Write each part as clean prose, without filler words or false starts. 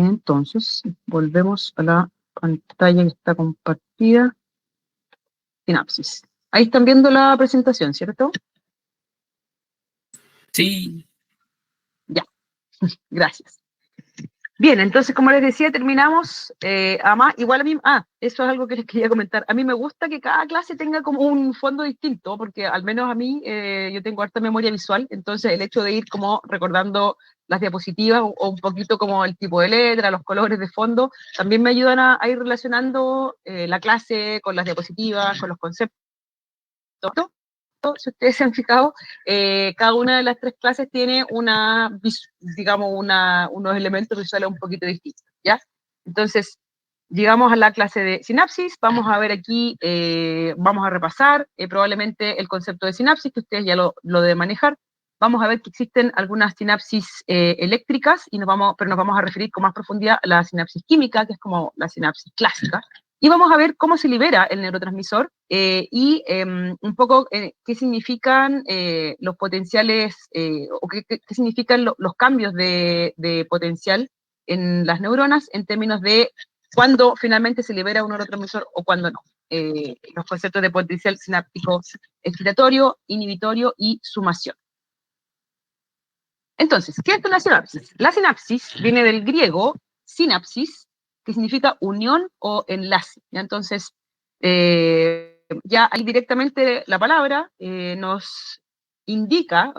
Entonces, volvemos a la pantalla que está compartida. Sinapsis. Ahí están viendo la presentación, ¿cierto? Sí. Ya, gracias. Bien, entonces, como les decía, terminamos. Además, igual a mí, eso es algo que les quería comentar. A mí me gusta que cada clase tenga como un fondo distinto, porque al menos a mí, yo tengo harta memoria visual, entonces el hecho de ir como recordando las diapositivas o un poquito como el tipo de letra, los colores de fondo, también me ayudan a ir relacionando la clase con las diapositivas, con los conceptos. Si ustedes se han fijado, cada una de las tres clases tiene digamos, unos elementos visuales un poquito distintos, ¿ya? Entonces, llegamos a la clase de sinapsis, vamos a ver aquí, vamos a repasar probablemente el concepto de sinapsis, que ustedes ya lo deben manejar. Vamos a ver que existen algunas sinapsis eléctricas, pero nos vamos a referir con más profundidad a la sinapsis química, que es como la sinapsis clásica. Y vamos a ver cómo se libera el neurotransmisor y un poco qué significan los potenciales o qué significan los cambios de potencial en las neuronas en términos de cuándo finalmente se libera un neurotransmisor o cuándo no. Los conceptos de potencial sináptico excitatorio, inhibitorio y sumación. Entonces, ¿qué es una sinapsis? La sinapsis viene del griego sinapsis, que significa unión o enlace. ¿Ya? Entonces, ya ahí directamente la palabra nos indica,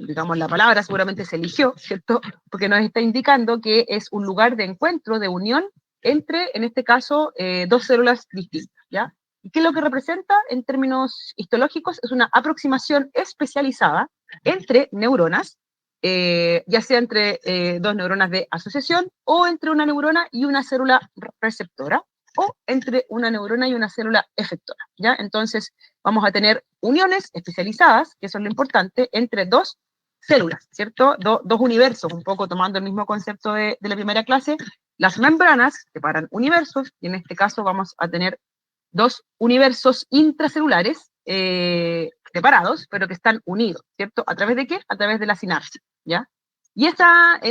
digamos la palabra seguramente se eligió, ¿cierto? Porque nos está indicando que es un lugar de encuentro, de unión, entre, en este caso, dos células distintas, ¿ya? ¿Y qué es lo que representa en términos histológicos? Es una aproximación especializada entre neuronas, ya sea entre dos neuronas de asociación o entre una neurona y una célula receptora o entre una neurona y una célula efectora, ¿ya? Entonces vamos a tener uniones especializadas, que eso es lo importante, entre dos células, ¿cierto? Dos universos, un poco tomando el mismo concepto de la primera clase. Las membranas separan universos y en este caso vamos a tener dos universos intracelulares separados, pero que están unidos, ¿cierto? ¿A través de qué? A través de la sinapsis, ¿ya? Y esta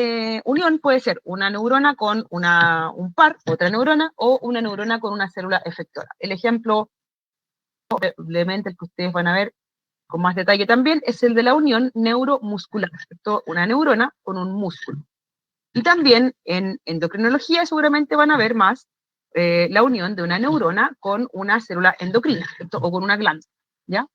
unión puede ser una neurona con un par, otra neurona, o una neurona con una célula efectora. El ejemplo, probablemente el que ustedes van a ver con más detalle también, es el de la unión neuromuscular, ¿cierto? Una neurona con un músculo. Y también en endocrinología seguramente van a ver más la unión de una neurona con una célula endocrina, ¿cierto? O con una glándula, ¿ya?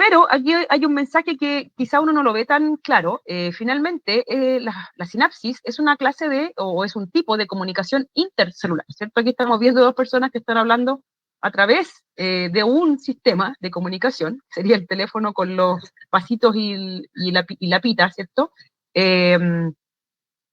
Pero aquí hay un mensaje que quizá uno no lo ve tan claro. Finalmente, la sinapsis es una clase o es un tipo de comunicación intercelular, ¿cierto? Aquí estamos viendo dos personas que están hablando a través de un sistema de comunicación, sería el teléfono con los pasitos y la pita, ¿cierto?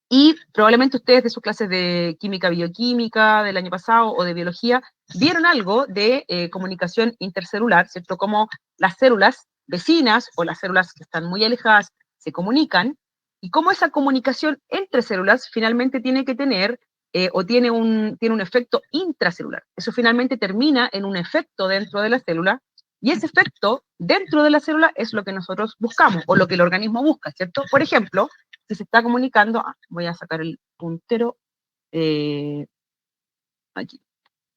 Y probablemente ustedes de sus clases de química bioquímica del año pasado o de biología vieron algo de comunicación intercelular, ¿cierto? Como las células vecinas o las células que están muy alejadas se comunican y cómo esa comunicación entre células finalmente tiene que tener o tiene un efecto intracelular. Eso finalmente termina en un efecto dentro de la célula y ese efecto dentro de la célula es lo que nosotros buscamos o lo que el organismo busca, ¿cierto? Por ejemplo, si se está comunicando, voy a sacar el puntero aquí.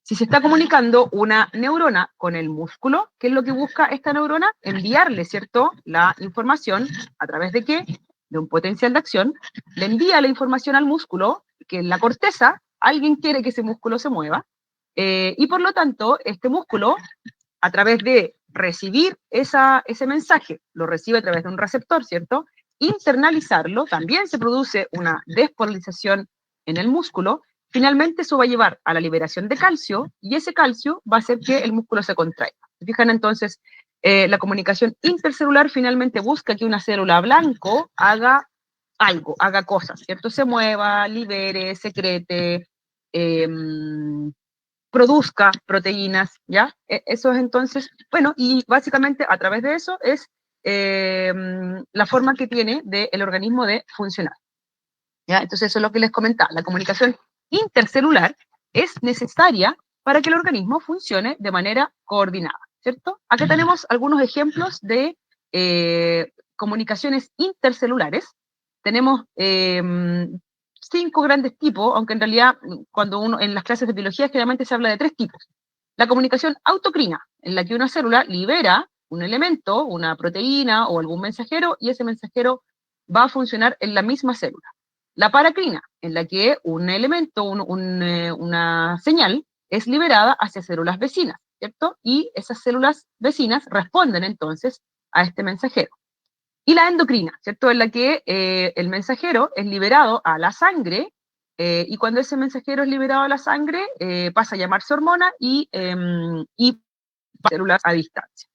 Si se está comunicando una neurona con el músculo, ¿qué es lo que busca esta neurona? Enviarle, ¿cierto? La información, ¿a través de qué? De un potencial de acción, le envía la información al músculo, que en la corteza, alguien quiere que ese músculo se mueva, y por lo tanto, este músculo, a través de recibir ese mensaje, lo recibe a través de un receptor, ¿cierto? Internalizarlo, también se produce una despolarización en el músculo. Finalmente eso va a llevar a la liberación de calcio y ese calcio va a hacer que el músculo se contraiga. ¿Se fijan entonces? La comunicación intercelular finalmente busca que una célula blanco haga algo, haga cosas, ¿cierto? Se mueva, libere, secrete, produzca proteínas, ¿ya? Eso es entonces, bueno, y básicamente a través de eso es la forma que tiene el organismo de funcionar, ¿ya? Entonces eso es lo que les comentaba, la comunicación intercelular es necesaria para que el organismo funcione de manera coordinada, ¿cierto? Acá tenemos algunos ejemplos de comunicaciones intercelulares. Tenemos 5 grandes tipos, aunque en realidad cuando uno en las clases de biología generalmente se habla de 3 tipos. La comunicación autocrina, en la que una célula libera un elemento, una proteína o algún mensajero, y ese mensajero va a funcionar en la misma célula. La paracrina, en la que un elemento, una señal, es liberada hacia células vecinas, ¿cierto? Y esas células vecinas responden entonces a este mensajero. Y la endocrina, ¿cierto? En la que el mensajero es liberado a la sangre, y cuando ese mensajero es liberado a la sangre, pasa a llamarse hormona y células a distancia.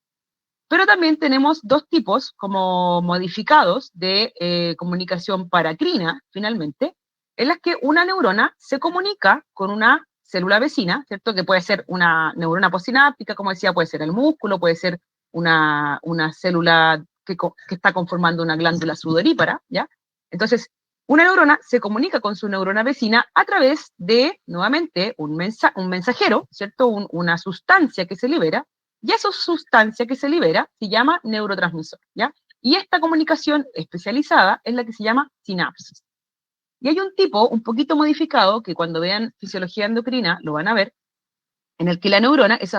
Pero también tenemos 2 tipos como modificados de comunicación paracrina, finalmente, en las que una neurona se comunica con una célula vecina, ¿cierto? Que puede ser una neurona postsináptica, como decía, puede ser el músculo, puede ser una célula que está conformando una glándula sudorípara, ¿ya? Entonces, una neurona se comunica con su neurona vecina a través de, nuevamente, un mensajero, ¿cierto? Una sustancia que se libera, y esa sustancia que se libera se llama neurotransmisor, ¿ya? Y esta comunicación especializada es la que se llama sinapsis. Y hay un tipo un poquito modificado, que cuando vean fisiología endocrina lo van a ver, en el que la neurona, ese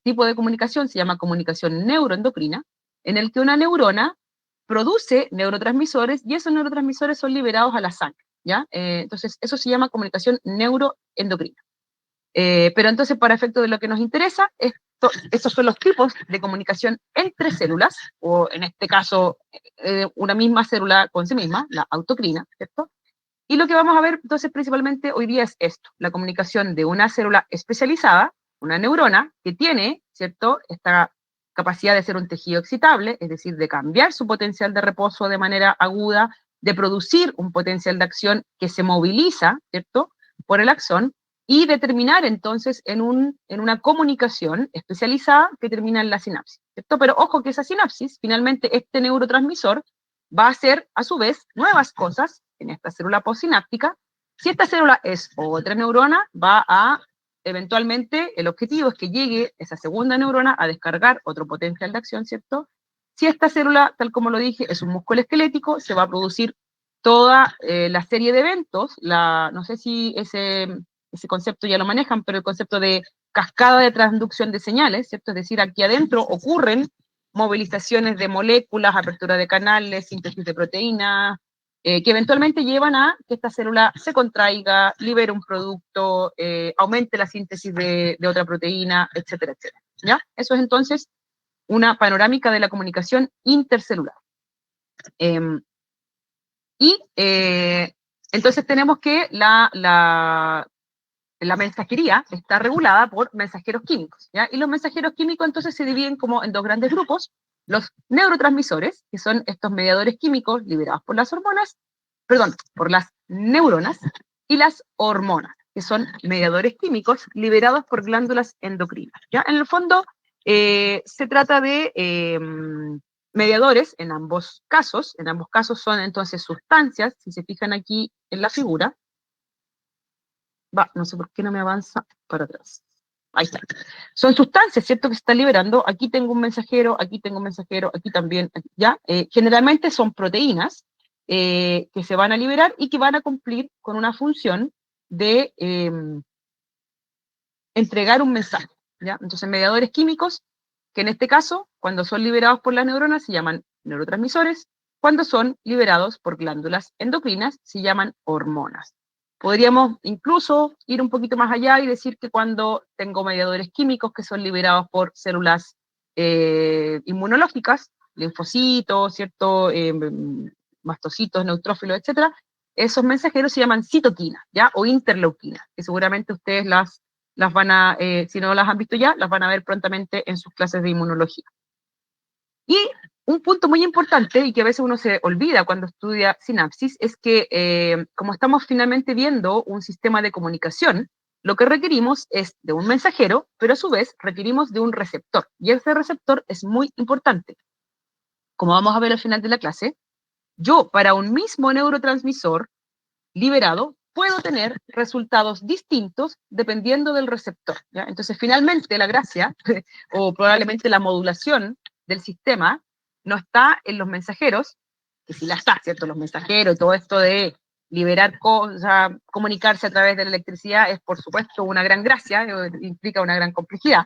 tipo de comunicación se llama comunicación neuroendocrina, en el que una neurona produce neurotransmisores y esos neurotransmisores son liberados a la sangre, ¿ya? Entonces, eso se llama comunicación neuroendocrina. Pero entonces, para efecto de lo que nos interesa, estos son los tipos de comunicación entre células, o en este caso, una misma célula con sí misma, la autocrina, ¿cierto? Y lo que vamos a ver entonces principalmente hoy día es esto, la comunicación de una célula especializada, una neurona, que tiene, ¿cierto?, esta capacidad de ser un tejido excitable, es decir, de cambiar su potencial de reposo de manera aguda, de producir un potencial de acción que se moviliza, ¿cierto?, por el axón, y de terminar entonces en una comunicación especializada que termina en la sinapsis, ¿cierto? Pero ojo que esa sinapsis, finalmente este neurotransmisor, va a hacer a su vez nuevas cosas en esta célula postsináptica. Si esta célula es otra neurona, va a, eventualmente, el objetivo es que llegue esa segunda neurona a descargar otro potencial de acción, ¿cierto? Si esta célula, tal como lo dije, es un músculo esquelético, se va a producir toda la serie de eventos, no sé si ese concepto ya lo manejan, pero el concepto de cascada de transducción de señales, ¿cierto? Es decir, aquí adentro ocurren movilizaciones de moléculas, apertura de canales, síntesis de proteínas, que eventualmente llevan a que esta célula se contraiga, libere un producto, aumente la síntesis de otra proteína, etcétera, etcétera. ¿Ya? Eso es entonces una panorámica de la comunicación intercelular. Entonces tenemos que la mensajería está regulada por mensajeros químicos, ¿ya? Y los mensajeros químicos entonces se dividen como en 2 grandes grupos: los neurotransmisores, que son estos mediadores químicos liberados por las hormonas, perdón, por las neuronas, y las hormonas, que son mediadores químicos liberados por glándulas endocrinas, ¿ya? En el fondo, se trata de mediadores en ambos casos son entonces sustancias, si se fijan aquí en la figura, no sé por qué no me avanza para atrás. Ahí está. Son sustancias, ¿cierto?, que se están liberando. Aquí tengo un mensajero, aquí tengo un mensajero, aquí también, ¿ya? Generalmente son proteínas que se van a liberar y que van a cumplir con una función de entregar un mensaje, ¿ya? Entonces, mediadores químicos, que en este caso, cuando son liberados por las neuronas, se llaman neurotransmisores; cuando son liberados por glándulas endocrinas, se llaman hormonas. Podríamos incluso ir un poquito más allá y decir que cuando tengo mediadores químicos que son liberados por células inmunológicas, linfocitos, ¿cierto?, mastocitos, neutrófilos, etcétera, esos mensajeros se llaman citoquinas, ¿ya?, o interleuquinas, que seguramente ustedes las van a, si no las han visto ya, las van a ver prontamente en sus clases de inmunología. Y un punto muy importante, y que a veces uno se olvida cuando estudia sinapsis, es que como estamos finalmente viendo un sistema de comunicación, lo que requerimos es de un mensajero, pero a su vez requerimos de un receptor. Y ese receptor es muy importante. Como vamos a ver al final de la clase, yo para un mismo neurotransmisor liberado puedo tener resultados distintos dependiendo del receptor, ¿ya? Entonces, finalmente, la gracia, o probablemente la modulación del sistema, no está en los mensajeros, que sí la está, ¿cierto? Los mensajeros, todo esto de liberar cosas, comunicarse a través de la electricidad es, por supuesto, una gran gracia, implica una gran complejidad.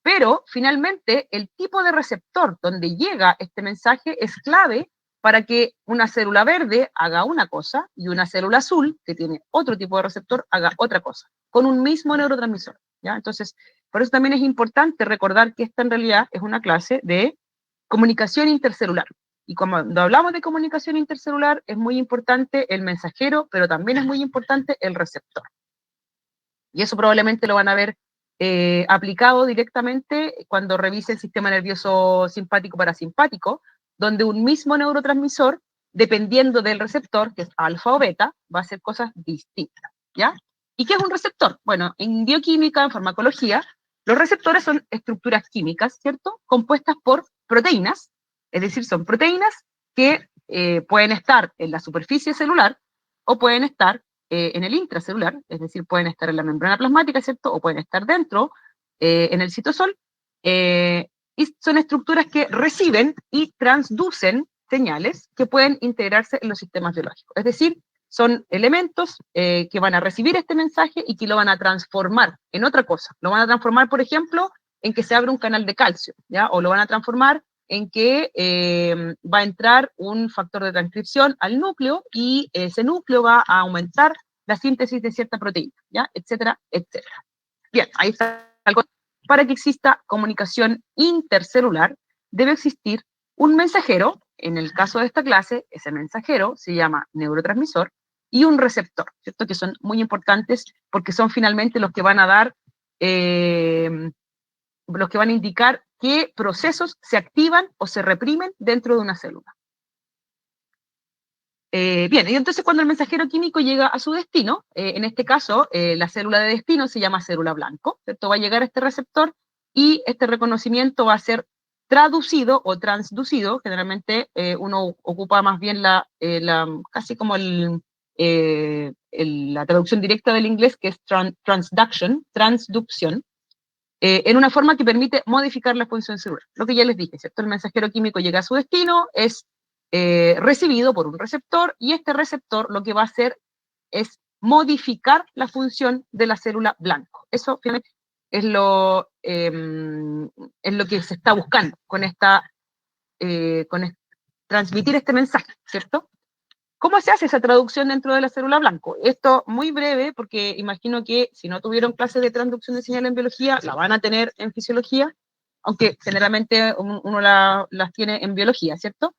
Pero, finalmente, el tipo de receptor donde llega este mensaje es clave para que una célula verde haga una cosa y una célula azul, que tiene otro tipo de receptor, haga otra cosa, con un mismo neurotransmisor, ¿ya? Entonces, por eso también es importante recordar que esta en realidad es una clase de comunicación intercelular. Y cuando hablamos de comunicación intercelular, es muy importante el mensajero, pero también es muy importante el receptor. Y eso probablemente lo van a ver aplicado directamente cuando revise el sistema nervioso simpático parasimpático, donde un mismo neurotransmisor, dependiendo del receptor, que es alfa o beta, va a hacer cosas distintas, ¿ya? ¿Y qué es un receptor? Bueno, en bioquímica, en farmacología, los receptores son estructuras químicas, ¿cierto? Compuestas por proteínas, es decir, son proteínas que pueden estar en la superficie celular o pueden estar en el intracelular, es decir, pueden estar en la membrana plasmática, ¿cierto? O pueden estar dentro, en el citosol, y son estructuras que reciben y transducen señales que pueden integrarse en los sistemas biológicos. Es decir, son elementos que van a recibir este mensaje y que lo van a transformar en otra cosa. Lo van a transformar, por ejemplo, en que se abra un canal de calcio, ¿ya? O lo van a transformar en que va a entrar un factor de transcripción al núcleo y ese núcleo va a aumentar la síntesis de cierta proteína, ¿ya? Etcétera, etcétera. Bien, ahí está algo. Para que exista comunicación intercelular, debe existir un mensajero, en el caso de esta clase, ese mensajero se llama neurotransmisor, y un receptor, ¿cierto? Que son muy importantes porque son finalmente los que van a dar los que van a indicar qué procesos se activan o se reprimen dentro de una célula. Bien, y entonces cuando el mensajero químico llega a su destino, en este caso, la célula de destino se llama célula blanco, ¿cierto? Va a llegar a este receptor y este reconocimiento va a ser traducido o transducido, generalmente uno ocupa más bien casi como la traducción directa del inglés, que es transduction, en una forma que permite modificar la función celular. Lo que ya les dije, ¿cierto? El mensajero químico llega a su destino, es recibido por un receptor, y este receptor lo que va a hacer es modificar la función de la célula blanco. Eso es lo que se está buscando con transmitir este mensaje, ¿cierto? ¿Cómo se hace esa traducción dentro de la célula blanco? Esto muy breve, porque imagino que si no tuvieron clases de transducción de señal en biología, la van a tener en fisiología, aunque generalmente uno las tiene en biología, ¿cierto?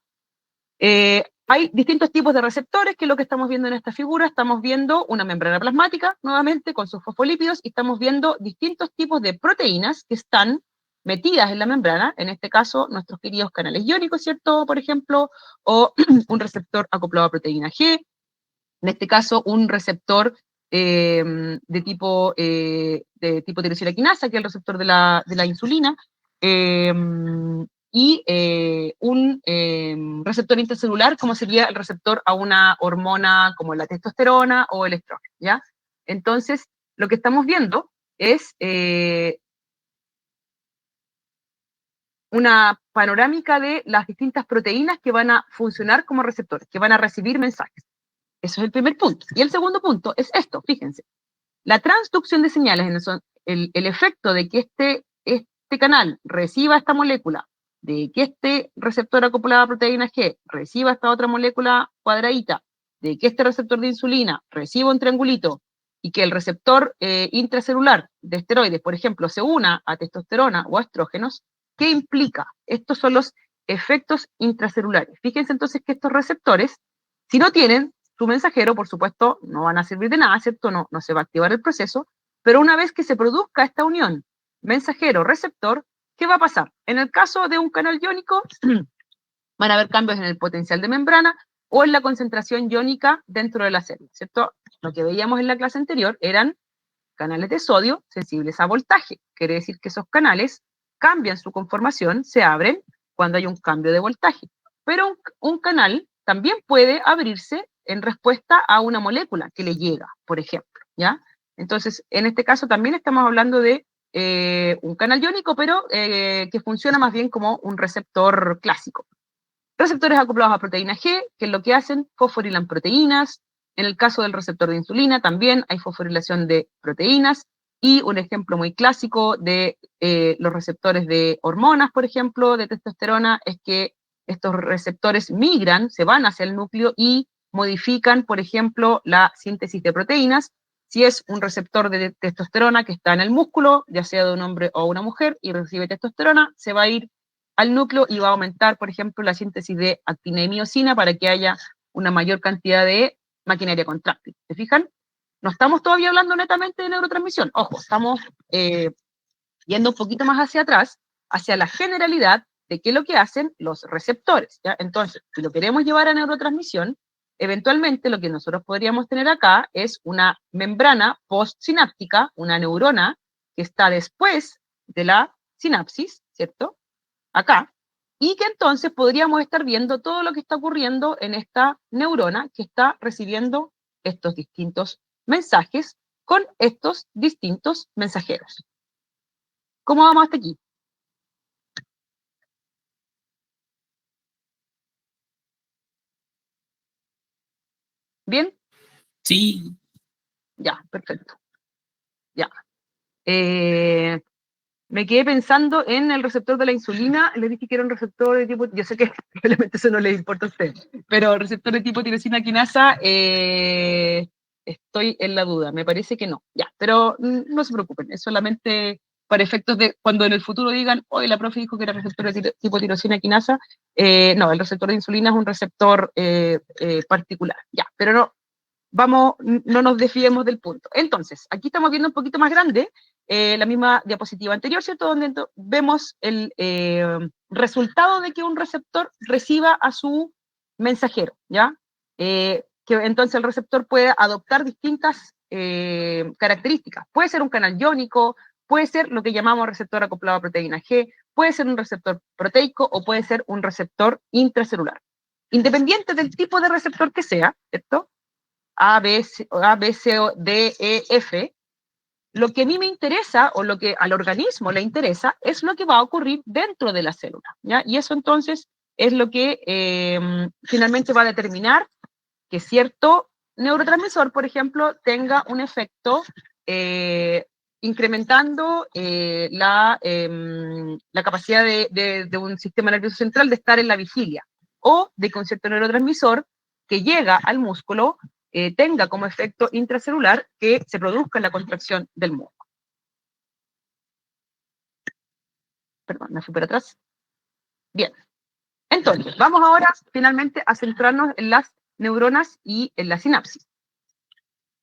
Hay distintos tipos de receptores, que es lo que estamos viendo en esta figura. Estamos viendo una membrana plasmática, nuevamente, con sus fosfolípidos, y estamos viendo distintos tipos de proteínas que están metidas en la membrana, en este caso, nuestros queridos canales iónicos, ¿cierto? Por ejemplo, o un receptor acoplado a proteína G, en este caso, un receptor de tipo tirosina quinasa, que es el receptor de la insulina, eh, y un receptor intercelular, como sería el receptor a una hormona como la testosterona o el estrógeno, ¿ya? Entonces, lo que estamos viendo es una panorámica de las distintas proteínas que van a funcionar como receptores, que van a recibir mensajes. Eso es el primer punto. Y el segundo punto es esto, fíjense. La transducción de señales, el efecto de que este canal reciba esta molécula, de que este receptor acoplado a proteína G reciba esta otra molécula cuadradita, de que este receptor de insulina reciba un triangulito, y que el receptor intracelular de esteroides, por ejemplo, se una a testosterona o a estrógenos, ¿qué implica? Estos son los efectos intracelulares. Fíjense entonces que estos receptores, si no tienen su mensajero, por supuesto, no van a servir de nada, ¿cierto? No se va a activar el proceso, pero una vez que se produzca esta unión mensajero-receptor, ¿qué va a pasar? En el caso de un canal iónico, van a haber cambios en el potencial de membrana o en la concentración iónica dentro de la célula, ¿cierto? Lo que veíamos en la clase anterior eran canales de sodio sensibles a voltaje. Quiere decir que esos canales cambian su conformación, se abren cuando hay un cambio de voltaje. Pero un canal también puede abrirse en respuesta a una molécula que le llega, por ejemplo, ¿ya? Entonces, en este caso también estamos hablando de un canal iónico, pero que funciona más bien como un receptor clásico. Receptores acoplados a proteína G, que es lo que hacen, fosforilan proteínas, En el caso del receptor de insulina también hay fosforilación de proteínas, y un ejemplo muy clásico de los receptores de hormonas, por ejemplo, de testosterona, es que estos receptores migran, se van hacia el núcleo y modifican, por ejemplo, la síntesis de proteínas. Si es un receptor de testosterona que está en el músculo, ya sea de un hombre o una mujer, y recibe testosterona, se va a ir al núcleo y va a aumentar, por ejemplo, la síntesis de actina y miosina para que haya una mayor cantidad de maquinaria contráctil. ¿Se fijan? No estamos todavía hablando netamente de neurotransmisión. Ojo, estamos yendo un poquito más hacia atrás, hacia la generalidad de qué es lo que hacen los receptores, ¿ya? Entonces, si lo queremos llevar a neurotransmisión, eventualmente lo que nosotros podríamos tener acá es una membrana postsináptica, una neurona que está después de la sinapsis, ¿cierto? Acá, y que entonces podríamos estar viendo todo lo que está ocurriendo en esta neurona que está recibiendo estos distintos mensajes con estos distintos mensajeros. ¿Cómo vamos hasta aquí? ¿Bien? Sí. Ya, perfecto. Ya. Me quedé pensando en el receptor de la insulina. Le dije que era un receptor de tipo, yo sé que probablemente eso no le importa a usted, pero receptor de tipo tirosina quinasa, estoy en la duda. Me parece que no. Ya, pero no se preocupen, es solamente para efectos de cuando en el futuro digan, hoy la profe dijo que era receptor de tipo tirosina quinasa. No, el receptor de insulina es un receptor particular. Ya, pero no, vamos, no nos desviemos del punto. Entonces, aquí estamos viendo un poquito más grande la misma diapositiva anterior, ¿cierto? Donde vemos el resultado de que un receptor reciba a su mensajero, ¿ya? Que entonces el receptor puede adoptar distintas características. Puede ser un canal iónico, puede ser lo que llamamos receptor acoplado a proteína G, puede ser un receptor proteico o puede ser un receptor intracelular. Independiente del tipo de receptor que sea, ¿cierto? A, B, C, o D, E, F, lo que a mí me interesa o lo que al organismo le interesa es lo que va a ocurrir dentro de la célula, ¿ya? Y eso entonces es lo que finalmente va a determinar que cierto neurotransmisor, por ejemplo, tenga un efecto incrementando la capacidad de un sistema nervioso central de estar en la vigilia, o de que un cierto neurotransmisor que llega al músculo tenga como efecto intracelular que se produzca la contracción del músculo. Perdón, me fui para atrás. Bien. Entonces, vamos ahora finalmente a centrarnos en las neuronas y en la sinapsis.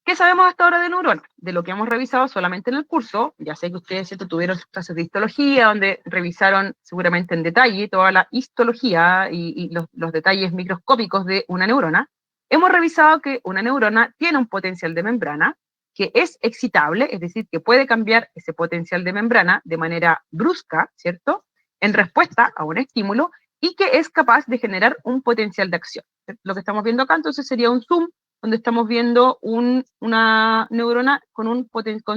¿Qué sabemos hasta ahora de neuronas? De lo que hemos revisado solamente en el curso. Ya sé que ustedes, ¿cierto?, tuvieron sus clases de histología, donde revisaron seguramente en detalle toda la histología y los detalles microscópicos de una neurona. Hemos revisado que una neurona tiene un potencial de membrana que es excitable, es decir, que puede cambiar ese potencial de membrana de manera brusca, ¿cierto?, en respuesta a un estímulo, y que es capaz de generar un potencial de acción. Lo que estamos viendo acá entonces sería un zoom donde estamos viendo una neurona con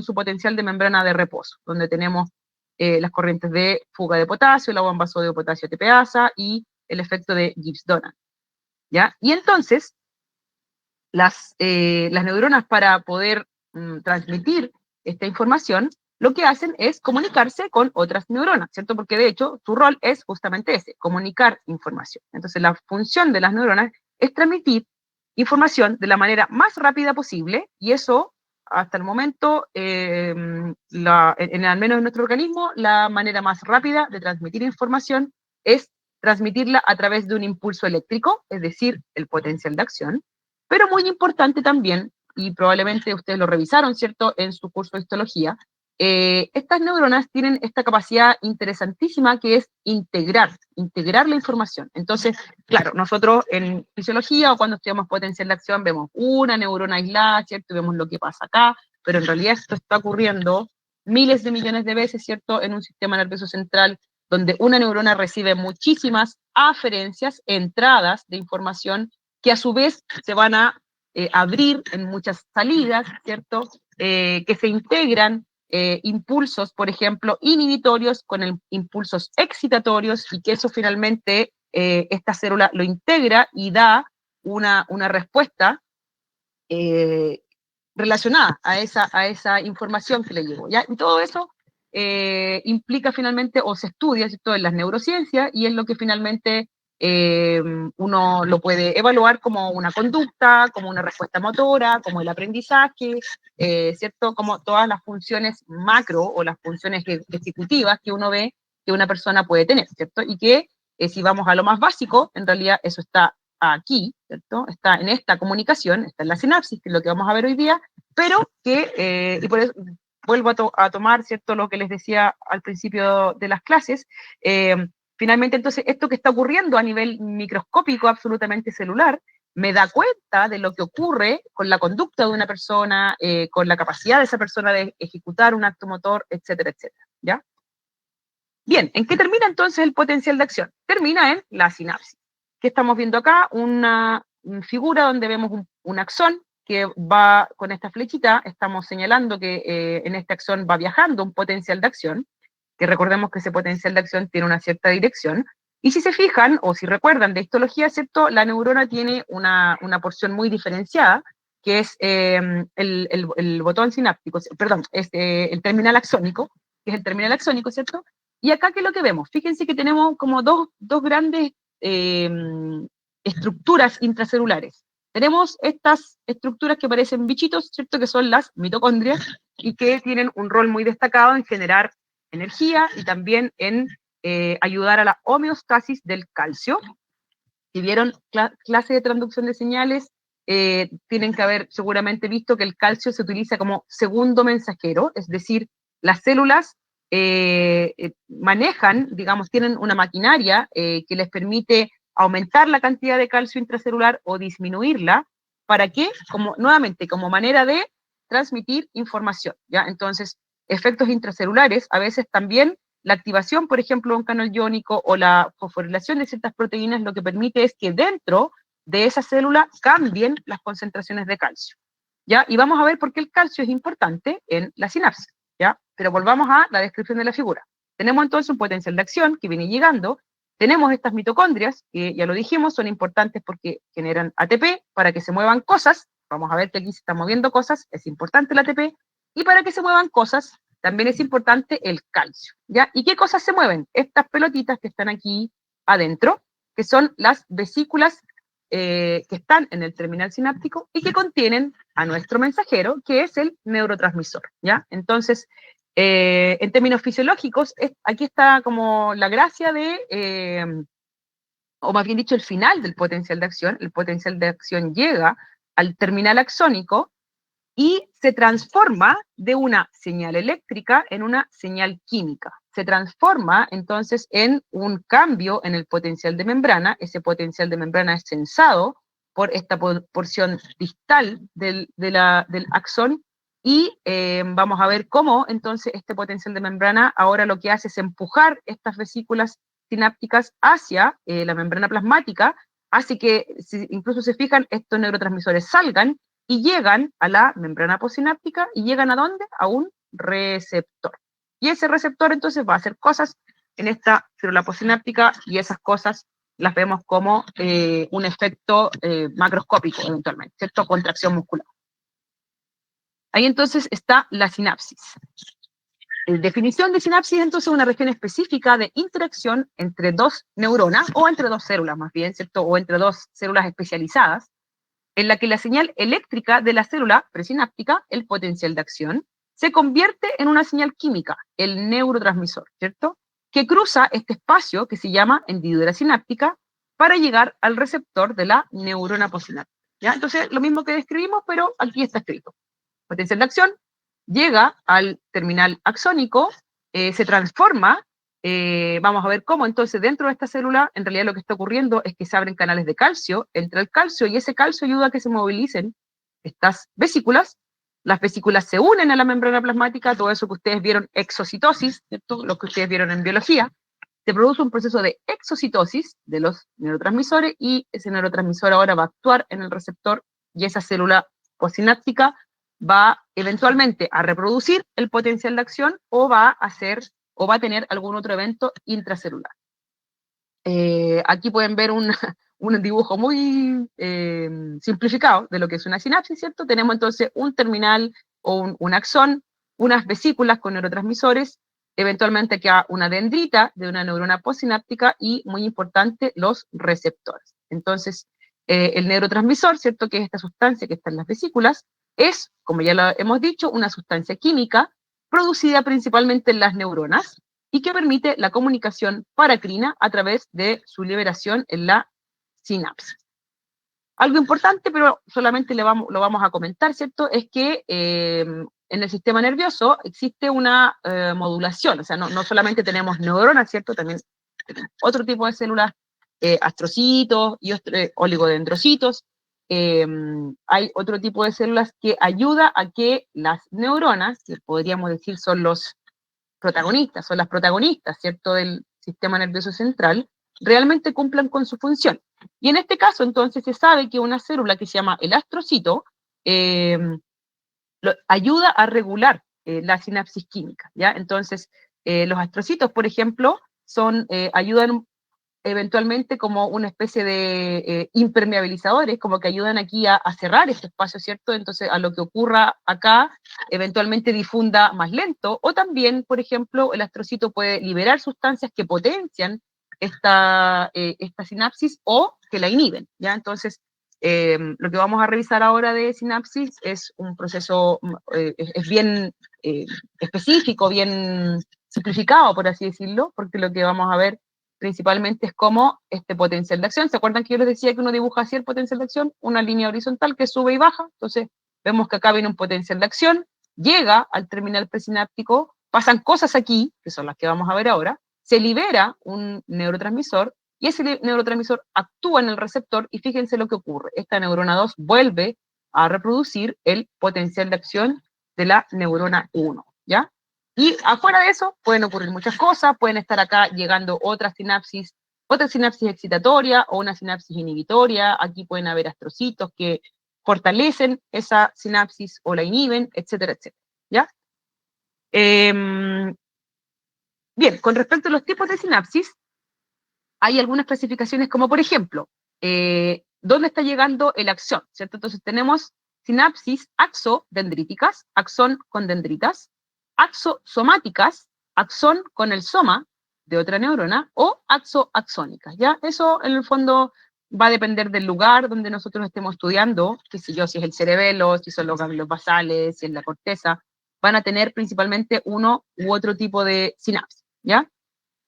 su potencial de membrana de reposo, donde tenemos las corrientes de fuga de potasio, la bomba sodio-potasio TPasa y el efecto de Gibbs-Donald, ¿ya? Y entonces, las neuronas, para poder transmitir esta información, lo que hacen es comunicarse con otras neuronas, ¿cierto? Porque de hecho su rol es justamente ese, comunicar información. Entonces la función de las neuronas es transmitir información de la manera más rápida posible, y eso hasta el momento, al menos en nuestro organismo, la manera más rápida de transmitir información es transmitirla a través de un impulso eléctrico, es decir, el potencial de acción, pero muy importante también, y probablemente ustedes lo revisaron, ¿cierto?, en su curso de histología, estas neuronas tienen esta capacidad interesantísima que es integrar la información. Entonces, claro, nosotros en fisiología o cuando estudiamos potencial de acción vemos una neurona aislada, ¿cierto?, y vemos lo que pasa acá, pero en realidad esto está ocurriendo miles de millones de veces, ¿cierto?, en un sistema nervioso central donde una neurona recibe muchísimas aferencias, entradas de información que a su vez se van a abrir en muchas salidas, ¿cierto?, que se integran impulsos, por ejemplo, inhibitorios con impulsos excitatorios, y que eso finalmente esta célula lo integra y da una respuesta relacionada a esa información que le llegó, ¿ya? Y todo eso implica finalmente, o se estudia, ¿cierto?, en las neurociencias, y es lo que finalmente uno lo puede evaluar como una conducta, como una respuesta motora, como el aprendizaje, ¿cierto?, como todas las funciones macro o las funciones ejecutivas que uno ve que una persona puede tener, ¿cierto? Y que si vamos a lo más básico, en realidad eso está aquí, ¿cierto? Está en esta comunicación, está en la sinapsis, que es lo que vamos a ver hoy día, pero que, y por eso vuelvo a tomar, ¿cierto?, lo que les decía al principio de las clases, finalmente entonces esto que está ocurriendo a nivel microscópico, absolutamente celular, me da cuenta de lo que ocurre con la conducta de una persona, con la capacidad de esa persona de ejecutar un acto motor, etcétera, etcétera, ¿ya? Bien, ¿en qué termina entonces el potencial de acción? Termina en la sinapsis. ¿Qué estamos viendo acá? Una figura donde vemos un axón que va con esta flechita, estamos señalando que en este axón va viajando un potencial de acción, que recordemos que ese potencial de acción tiene una cierta dirección, y si se fijan, o si recuerdan de histología, ¿cierto?, la neurona tiene una porción muy diferenciada, que es el botón sináptico, perdón, es el terminal axónico, que es el terminal axónico, ¿cierto? Y acá, ¿qué es lo que vemos? Fíjense que tenemos como dos grandes estructuras intracelulares. Tenemos estas estructuras que parecen bichitos, ¿cierto?, que son las mitocondrias, y que tienen un rol muy destacado en generar energía y también en ayudar a la homeostasis del calcio. Si vieron clase de transducción de señales, tienen que haber seguramente visto que el calcio se utiliza como segundo mensajero, es decir, las células manejan, digamos, tienen una maquinaria que les permite aumentar la cantidad de calcio intracelular o disminuirla. ¿Para qué? Como, nuevamente, como manera de transmitir información, ¿ya? Entonces, efectos intracelulares, a veces también la activación, por ejemplo, de un canal iónico o la fosforilación de ciertas proteínas lo que permite es que dentro de esa célula cambien las concentraciones de calcio, ¿ya? Y vamos a ver por qué el calcio es importante en la sinapsis, ¿ya? Pero volvamos a la descripción de la figura. Tenemos entonces un potencial de acción que viene llegando, tenemos estas mitocondrias, que ya lo dijimos, son importantes porque generan ATP para que se muevan cosas, vamos a ver que aquí se están moviendo cosas, es importante el ATP, y para que se muevan cosas, también es importante el calcio, ¿ya? ¿Y qué cosas se mueven? Estas pelotitas que están aquí adentro, que son las vesículas que están en el terminal sináptico y que contienen a nuestro mensajero, que es el neurotransmisor, ¿ya? Entonces, en términos fisiológicos, aquí está como la gracia o más bien dicho, el final del potencial de acción. El potencial de acción llega al terminal axónico y se transforma de una señal eléctrica en una señal química. Se transforma entonces en un cambio en el potencial de membrana. Ese potencial de membrana es sensado por esta porción distal del axón, y vamos a ver cómo entonces este potencial de membrana ahora lo que hace es empujar estas vesículas sinápticas hacia la membrana plasmática, hace que, si incluso se fijan, estos neurotransmisores salgan y llegan a la membrana postsináptica. ¿Y llegan a dónde? A un receptor. Y ese receptor entonces va a hacer cosas en esta célula postsináptica, y esas cosas las vemos como un efecto macroscópico eventualmente, ¿cierto? Contracción muscular. Ahí entonces está la sinapsis. Definición de sinapsis, entonces, una región específica de interacción entre dos neuronas, o entre dos células más bien, ¿cierto? O entre dos células especializadas, en la que la señal eléctrica de la célula presináptica, el potencial de acción, se convierte en una señal química, el neurotransmisor, ¿cierto?, que cruza este espacio que se llama hendidura sináptica para llegar al receptor de la neurona postsináptica, ¿ya? Entonces, lo mismo que describimos, pero aquí está escrito. Potencial de acción llega al terminal axónico, se transforma. Vamos a ver cómo entonces dentro de esta célula en realidad lo que está ocurriendo es que se abren canales de calcio, entra el calcio y ese calcio ayuda a que se movilicen estas vesículas. Las vesículas se unen a la membrana plasmática, todo eso que ustedes vieron, exocitosis, ¿cierto?, lo que ustedes vieron en biología. Se produce un proceso de exocitosis de los neurotransmisores, y ese neurotransmisor ahora va a actuar en el receptor, y esa célula postsináptica va eventualmente a reproducir el potencial de acción, o va a hacer o va a tener algún otro evento intracelular. Aquí pueden ver un dibujo muy simplificado de lo que es una sinapsis, ¿cierto? Tenemos entonces un terminal o un axón, unas vesículas con neurotransmisores, eventualmente queda una dendrita de una neurona postsináptica y, muy importante, los receptores. Entonces, el neurotransmisor, ¿cierto? Que es esta sustancia que está en las vesículas, es, como ya lo hemos dicho, una sustancia química producida principalmente en las neuronas y que permite la comunicación paracrina a través de su liberación en la sinapsis. Algo importante, pero solamente lo vamos a comentar, ¿cierto? Es que en el sistema nervioso existe una modulación, o sea, no solamente tenemos neuronas, ¿cierto? También tenemos otro tipo de células, astrocitos y oligodendrocitos. Hay otro tipo de células que ayuda a que las neuronas, que podríamos decir son los protagonistas, son las protagonistas, ¿cierto?, del sistema nervioso central, realmente cumplan con su función. Y en este caso, entonces, se sabe que una célula que se llama el astrocito ayuda a regular la sinapsis química, ¿ya? Entonces, los astrocitos, por ejemplo, ayudan eventualmente como una especie de impermeabilizadores, como que ayudan aquí a cerrar este espacio, ¿cierto? Entonces, a lo que ocurra acá, eventualmente difunda más lento, o también, por ejemplo, el astrocito puede liberar sustancias que potencian esta sinapsis o que la inhiben, ¿ya? Entonces, lo que vamos a revisar ahora de sinapsis es un proceso, es bien específico, bien simplificado, por así decirlo, porque lo que vamos a ver principalmente es como este potencial de acción. ¿Se acuerdan que yo les decía que uno dibuja así el potencial de acción? Una línea horizontal que sube y baja. Entonces, vemos que acá viene un potencial de acción, llega al terminal presináptico, pasan cosas aquí, que son las que vamos a ver ahora, se libera un neurotransmisor y ese neurotransmisor actúa en el receptor y fíjense lo que ocurre. Esta neurona 2 vuelve a reproducir el potencial de acción de la neurona 1, ¿ya? Y afuera de eso pueden ocurrir muchas cosas, pueden estar acá llegando otra sinapsis excitatoria o una sinapsis inhibitoria, aquí pueden haber astrocitos que fortalecen esa sinapsis o la inhiben, etcétera, etcétera, ¿ya? Bien, con respecto a los tipos de sinapsis, hay algunas clasificaciones como, por ejemplo, ¿dónde está llegando el axón? ¿Cierto? Entonces tenemos sinapsis axodendríticas, axón con dendritas, axosomáticas, axón con el soma de otra neurona, o axoaxónicas, ¿ya? Eso en el fondo va a depender del lugar donde nosotros estemos estudiando, qué sé yo, si es el cerebelo, si son los ganglios basales, si es la corteza, van a tener principalmente uno u otro tipo de sinapsis, ¿ya?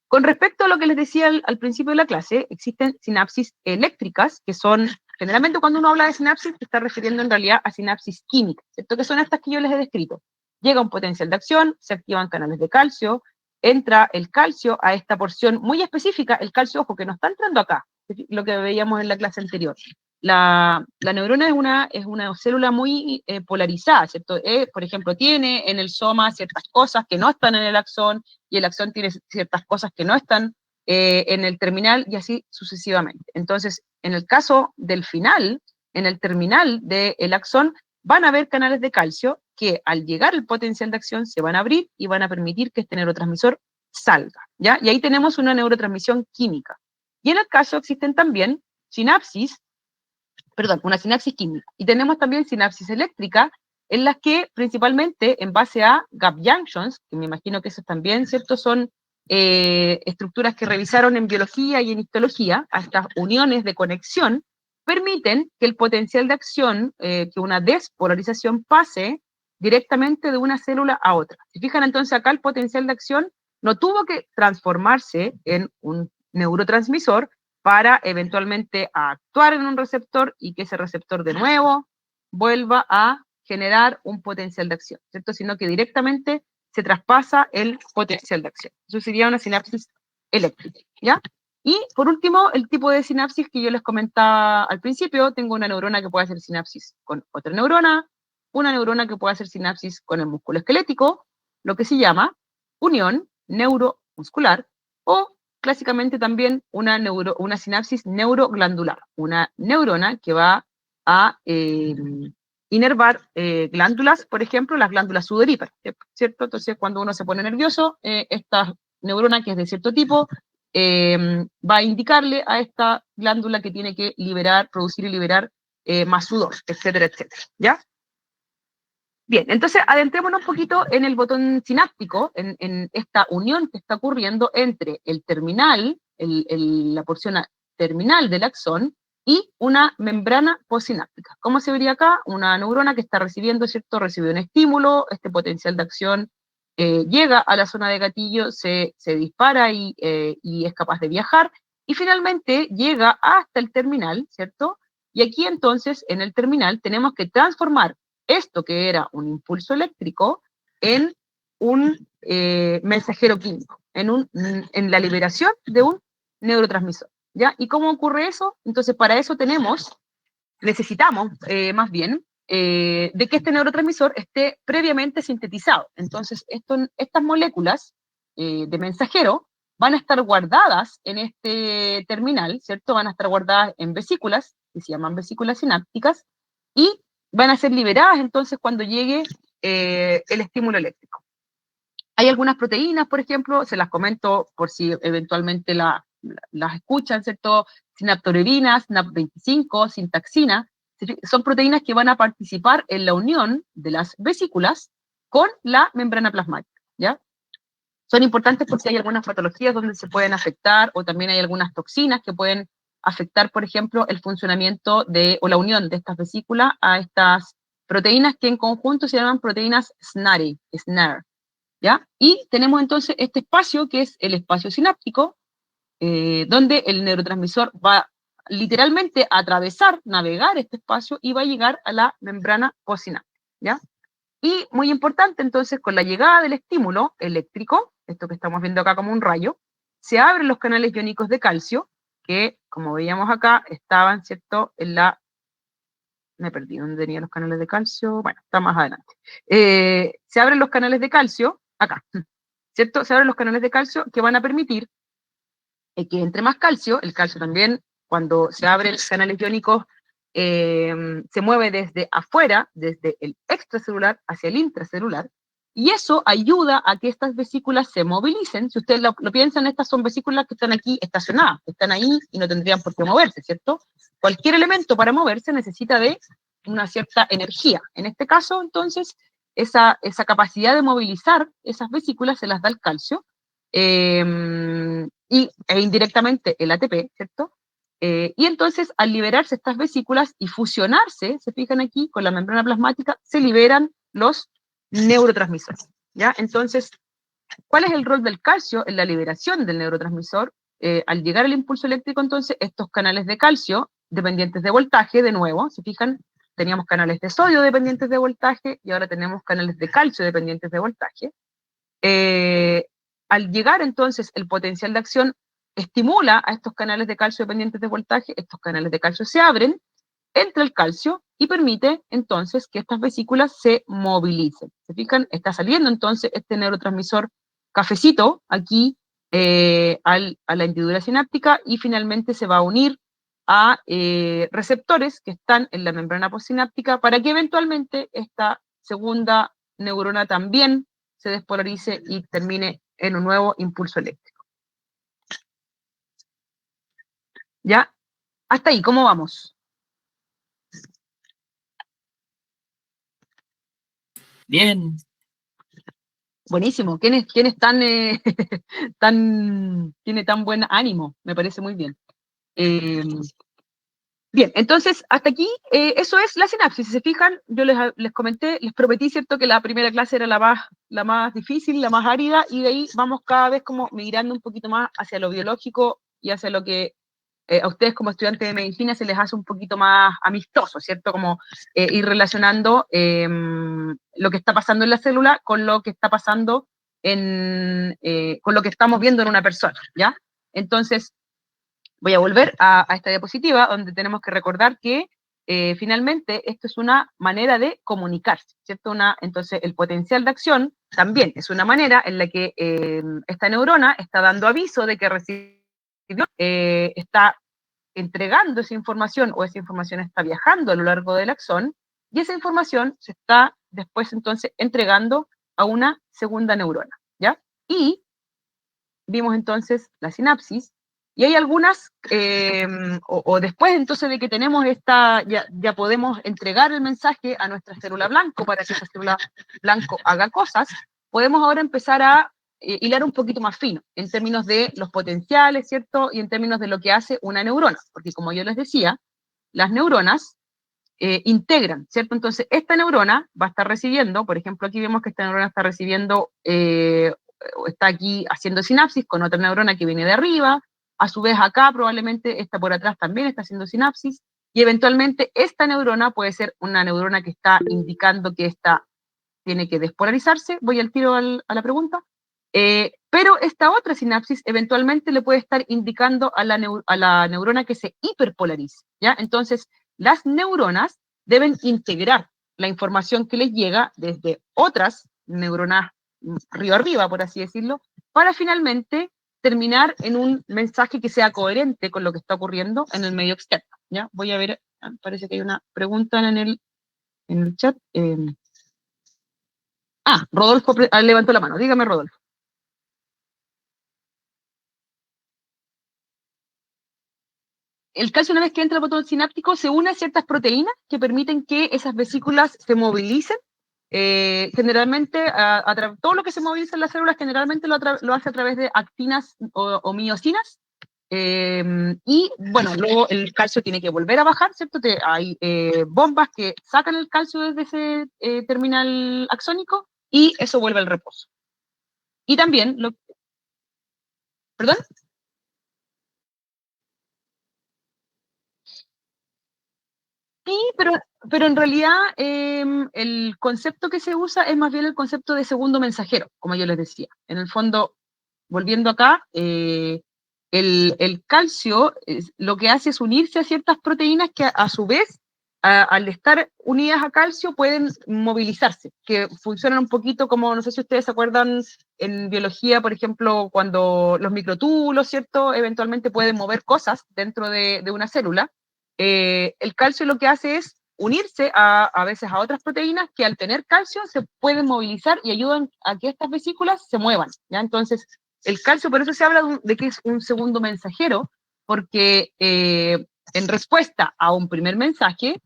Con respecto a lo que les decía al principio de la clase, existen sinapsis eléctricas, que son, generalmente cuando uno habla de sinapsis, se está refiriendo en realidad a sinapsis químicas, ¿cierto? Que son estas que yo les he descrito. Llega un potencial de acción, se activan canales de calcio, entra el calcio a esta porción muy específica, el calcio, ojo, que no está entrando acá, lo que veíamos en la clase anterior. La neurona es una célula muy polarizada, ¿cierto? Por ejemplo, tiene en el soma ciertas cosas que no están en el axón, y el axón tiene ciertas cosas que no están en el terminal, y así sucesivamente. Entonces, en el caso del final, en el terminal del axón, van a haber canales de calcio que al llegar el potencial de acción se van a abrir y van a permitir que este neurotransmisor salga, ¿ya? Y ahí tenemos una neurotransmisión química. Y en el caso existen también una sinapsis química. Y tenemos también sinapsis eléctrica, en las que principalmente en base a gap junctions, que me imagino que esos también, ¿cierto?, son estructuras que revisaron en biología y en histología, a estas uniones de conexión, permiten que el potencial de acción, que una despolarización pase directamente de una célula a otra. Si fijan entonces acá el potencial de acción no tuvo que transformarse en un neurotransmisor para eventualmente actuar en un receptor y que ese receptor de nuevo vuelva a generar un potencial de acción, ¿cierto? Sino que directamente se traspasa el potencial de acción. Eso sería una sinapsis eléctrica, ¿ya? Y por último, el tipo de sinapsis que yo les comentaba al principio, tengo una neurona que puede hacer sinapsis con otra neurona, una neurona que puede hacer sinapsis con el músculo esquelético, lo que se llama unión neuromuscular, o clásicamente también una sinapsis neuroglandular, una neurona que va a inervar glándulas, por ejemplo, las glándulas sudoríparas, ¿cierto? Entonces, cuando uno se pone nervioso, esta neurona que es de cierto tipo va a indicarle a esta glándula que tiene que liberar, producir y liberar más sudor, etcétera, etcétera, ¿ya? Bien, entonces adentrémonos un poquito en el botón sináptico, en esta unión que está ocurriendo entre el terminal, la porción terminal del axón, y una membrana postsináptica. ¿Cómo se vería acá? Una neurona que está recibiendo, ¿cierto? Recibe un estímulo, este potencial de acción llega a la zona de gatillo, se dispara y es capaz de viajar, y finalmente llega hasta el terminal, ¿cierto? Y aquí entonces, en el terminal, tenemos que transformar esto que era un impulso eléctrico en un mensajero químico, en la liberación de un neurotransmisor, ¿ya? ¿Y cómo ocurre eso? Entonces, para eso necesitamos más bien de que este neurotransmisor esté previamente sintetizado. Entonces, estas moléculas de mensajero van a estar guardadas en este terminal, ¿cierto? Van a estar guardadas en vesículas, que se llaman vesículas sinápticas, y van a ser liberadas entonces cuando llegue el estímulo eléctrico. Hay algunas proteínas, por ejemplo, se las comento por si eventualmente las escuchan, ¿cierto? Sinaptorelina, SNAP25, sintaxina, son proteínas que van a participar en la unión de las vesículas con la membrana plasmática, ¿ya? Son importantes porque hay algunas patologías donde se pueden afectar, o también hay algunas toxinas que pueden afectar, por ejemplo, el funcionamiento o la unión de estas vesículas a estas proteínas que en conjunto se llaman proteínas SNARI, ¿ya? Y tenemos entonces este espacio que es el espacio sináptico, donde el neurotransmisor va literalmente a atravesar, navegar este espacio y va a llegar a la membrana postsináptica, ¿ya? Y muy importante, entonces, con la llegada del estímulo eléctrico, esto que estamos viendo acá como un rayo, se abren los canales iónicos de calcio, que, como veíamos acá, estaban, ¿cierto?, me perdí, ¿dónde tenía los canales de calcio? Bueno, está más adelante. Se abren los canales de calcio, acá, ¿cierto? Se abren los canales de calcio que van a permitir que entre más calcio, el calcio también, cuando se abren canales iónicos, se mueve desde afuera, desde el extracelular hacia el intracelular, y eso ayuda a que estas vesículas se movilicen. Si ustedes lo piensan, estas son vesículas que están aquí estacionadas, están ahí y no tendrían por qué moverse, ¿cierto? Cualquier elemento para moverse necesita de una cierta energía. En este caso, entonces, esa capacidad de movilizar esas vesículas se las da el calcio, e indirectamente el ATP, ¿cierto? Y entonces, al liberarse estas vesículas y fusionarse, se fijan aquí, con la membrana plasmática, se liberan los neurotransmisores, ¿ya? Entonces, ¿cuál es el rol del calcio en la liberación del neurotransmisor? Al llegar el impulso eléctrico, entonces, estos canales de calcio dependientes de voltaje, de nuevo, se fijan, teníamos canales de sodio dependientes de voltaje y ahora tenemos canales de calcio dependientes de voltaje. Al llegar entonces el potencial de acción estimula a estos canales de calcio dependientes de voltaje, estos canales de calcio se abren, entra el calcio y permite entonces que estas vesículas se movilicen. ¿Se fijan? Está saliendo entonces este neurotransmisor cafecito aquí a la hendidura sináptica y finalmente se va a unir a receptores que están en la membrana postsináptica para que eventualmente esta segunda neurona también se despolarice y termine en un nuevo impulso eléctrico. ¿Ya? Hasta ahí, ¿cómo vamos? Bien. Buenísimo. ¿Quién es tan, tiene tan buen ánimo? Me parece muy bien. Bien, entonces, hasta aquí, eso es la sinapsis. Si se fijan, yo les comenté, les prometí, ¿cierto?, que la primera clase era la más difícil, la más árida, y de ahí vamos cada vez como migrando un poquito más hacia lo biológico y hacia lo que a ustedes como estudiantes de medicina se les hace un poquito más amistoso, ¿cierto? Como ir relacionando lo que está pasando en la célula con lo que está pasando con lo que estamos viendo en una persona, ¿ya? Entonces, voy a volver a esta diapositiva donde tenemos que recordar que finalmente esto es una manera de comunicarse, ¿cierto? Entonces, el potencial de acción también es una manera en la que esta neurona está dando aviso de que recibió, está entregando esa información o esa información está viajando a lo largo del axón y esa información se está después entonces entregando a una segunda neurona, ¿ya? Y vimos entonces la sinapsis, y hay algunas, o después entonces de que tenemos ya podemos entregar el mensaje a nuestra célula blanco para que esa célula blanco haga cosas, podemos ahora empezar a hilar un poquito más fino, en términos de los potenciales, ¿cierto? Y en términos de lo que hace una neurona, porque como yo les decía, las neuronas integran, ¿cierto? Entonces, esta neurona va a estar recibiendo, por ejemplo, aquí vemos que esta neurona está recibiendo, está aquí haciendo sinapsis con otra neurona que viene de arriba, a su vez acá probablemente esta por atrás también está haciendo sinapsis, y eventualmente esta neurona puede ser una neurona que está indicando que esta tiene que despolarizarse, voy al tiro a la pregunta, pero esta otra sinapsis eventualmente le puede estar indicando a la neurona que se hiperpolarice, ¿ya? Entonces, las neuronas deben integrar la información que les llega desde otras neuronas río arriba, por así decirlo, para finalmente terminar en un mensaje que sea coherente con lo que está ocurriendo en el medio externo, ¿ya? Voy a ver, parece que hay una pregunta en el chat. Rodolfo levantó la mano. Dígame, Rodolfo. El calcio, una vez que entra al botón sináptico, se une a ciertas proteínas que permiten que esas vesículas se movilicen. Generalmente, todo lo que se moviliza en las células generalmente lo hace a través de actinas o miocinas. Y bueno, luego el calcio tiene que volver a bajar, ¿cierto? Hay bombas que sacan el calcio desde ese terminal axónico y eso vuelve al reposo. Y también, ¿perdón? Sí, pero en realidad el concepto que se usa es más bien el concepto de segundo mensajero, como yo les decía. En el fondo, volviendo acá, el calcio lo que hace es unirse a ciertas proteínas que a su vez, al estar unidas a calcio, pueden movilizarse, que funcionan un poquito como, no sé si ustedes se acuerdan en biología, por ejemplo, cuando los microtúbulos, ¿cierto? Eventualmente pueden mover cosas dentro de una célula. El calcio lo que hace es unirse a veces a otras proteínas que al tener calcio se pueden movilizar y ayudan a que estas vesículas se muevan, ¿ya? Entonces, el calcio, por eso se habla de que es un segundo mensajero, porque en respuesta a un primer mensaje,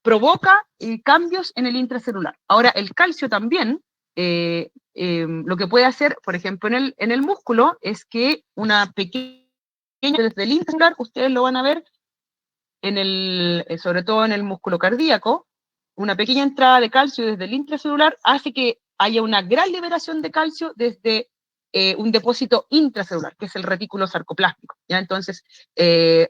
provoca cambios en el intracelular. Ahora, el calcio también, lo que puede hacer, por ejemplo, en el músculo, es que una pequeña, desde el intracelular, ustedes lo van a ver, sobre todo en el músculo cardíaco, una pequeña entrada de calcio desde el intracelular hace que haya una gran liberación de calcio desde un depósito intracelular, que es el retículo sarcoplásmico, ¿ya? Entonces,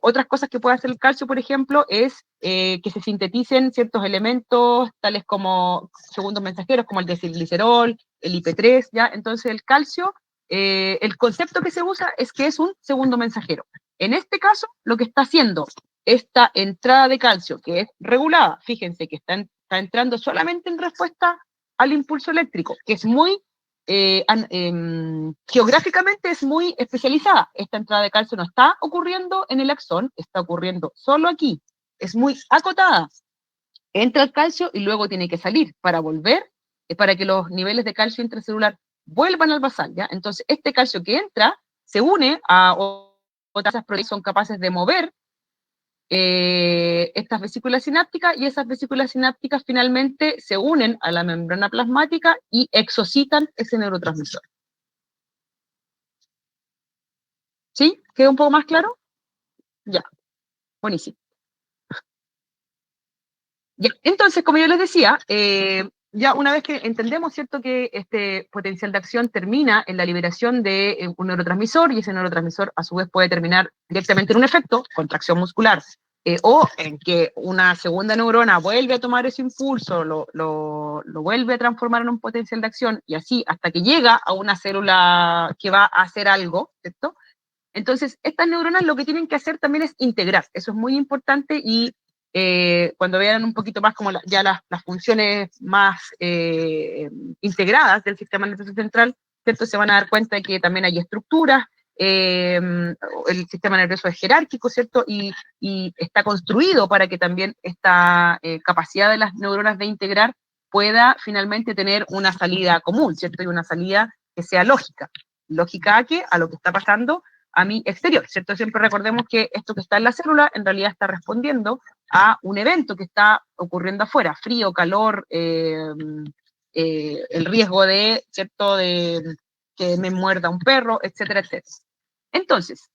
otras cosas que puede hacer el calcio, por ejemplo, es que se sinteticen ciertos elementos, tales como segundos mensajeros, como el desilglicerol, el IP3, ¿ya? Entonces, el calcio, el concepto que se usa es que es un segundo mensajero. En este caso, lo que está haciendo esta entrada de calcio, que es regulada, fíjense que está entrando solamente en respuesta al impulso eléctrico, que es muy, geográficamente es muy especializada. Esta entrada de calcio no está ocurriendo en el axón, está ocurriendo solo aquí. Es muy acotada. Entra el calcio y luego tiene que salir para volver, para que los niveles de calcio intracelular vuelvan al basal, ¿ya? Entonces, este calcio que entra se une a otras proteínas que son capaces de mover estas vesículas sinápticas, y esas vesículas sinápticas finalmente se unen a la membrana plasmática y exocitan ese neurotransmisor. ¿Sí? ¿Queda un poco más claro? Ya, buenísimo. Ya. Entonces, como yo les decía, ya una vez que entendemos, ¿cierto?, que este potencial de acción termina en la liberación de un neurotransmisor, y ese neurotransmisor a su vez puede terminar directamente en un efecto, contracción muscular, o en que una segunda neurona vuelve a tomar ese impulso, lo vuelve a transformar en un potencial de acción, y así hasta que llega a una célula que va a hacer algo, ¿cierto? Entonces, estas neuronas lo que tienen que hacer también es integrar. Eso es muy importante, y cuando vean un poquito más como ya las funciones más integradas del sistema nervioso central, ¿cierto? Se van a dar cuenta de que también hay estructuras, el sistema nervioso es jerárquico, ¿cierto? Y está construido para que también esta capacidad de las neuronas de integrar pueda finalmente tener una salida común, ¿cierto? Y una salida que sea lógica. lógica a qué, a lo que está pasando a mi exterior, ¿cierto? Siempre recordemos que esto que está en la célula en realidad está respondiendo a un evento que está ocurriendo afuera, frío, calor, el riesgo de, ¿cierto?, de que me muerda un perro, etcétera, etcétera. Entonces,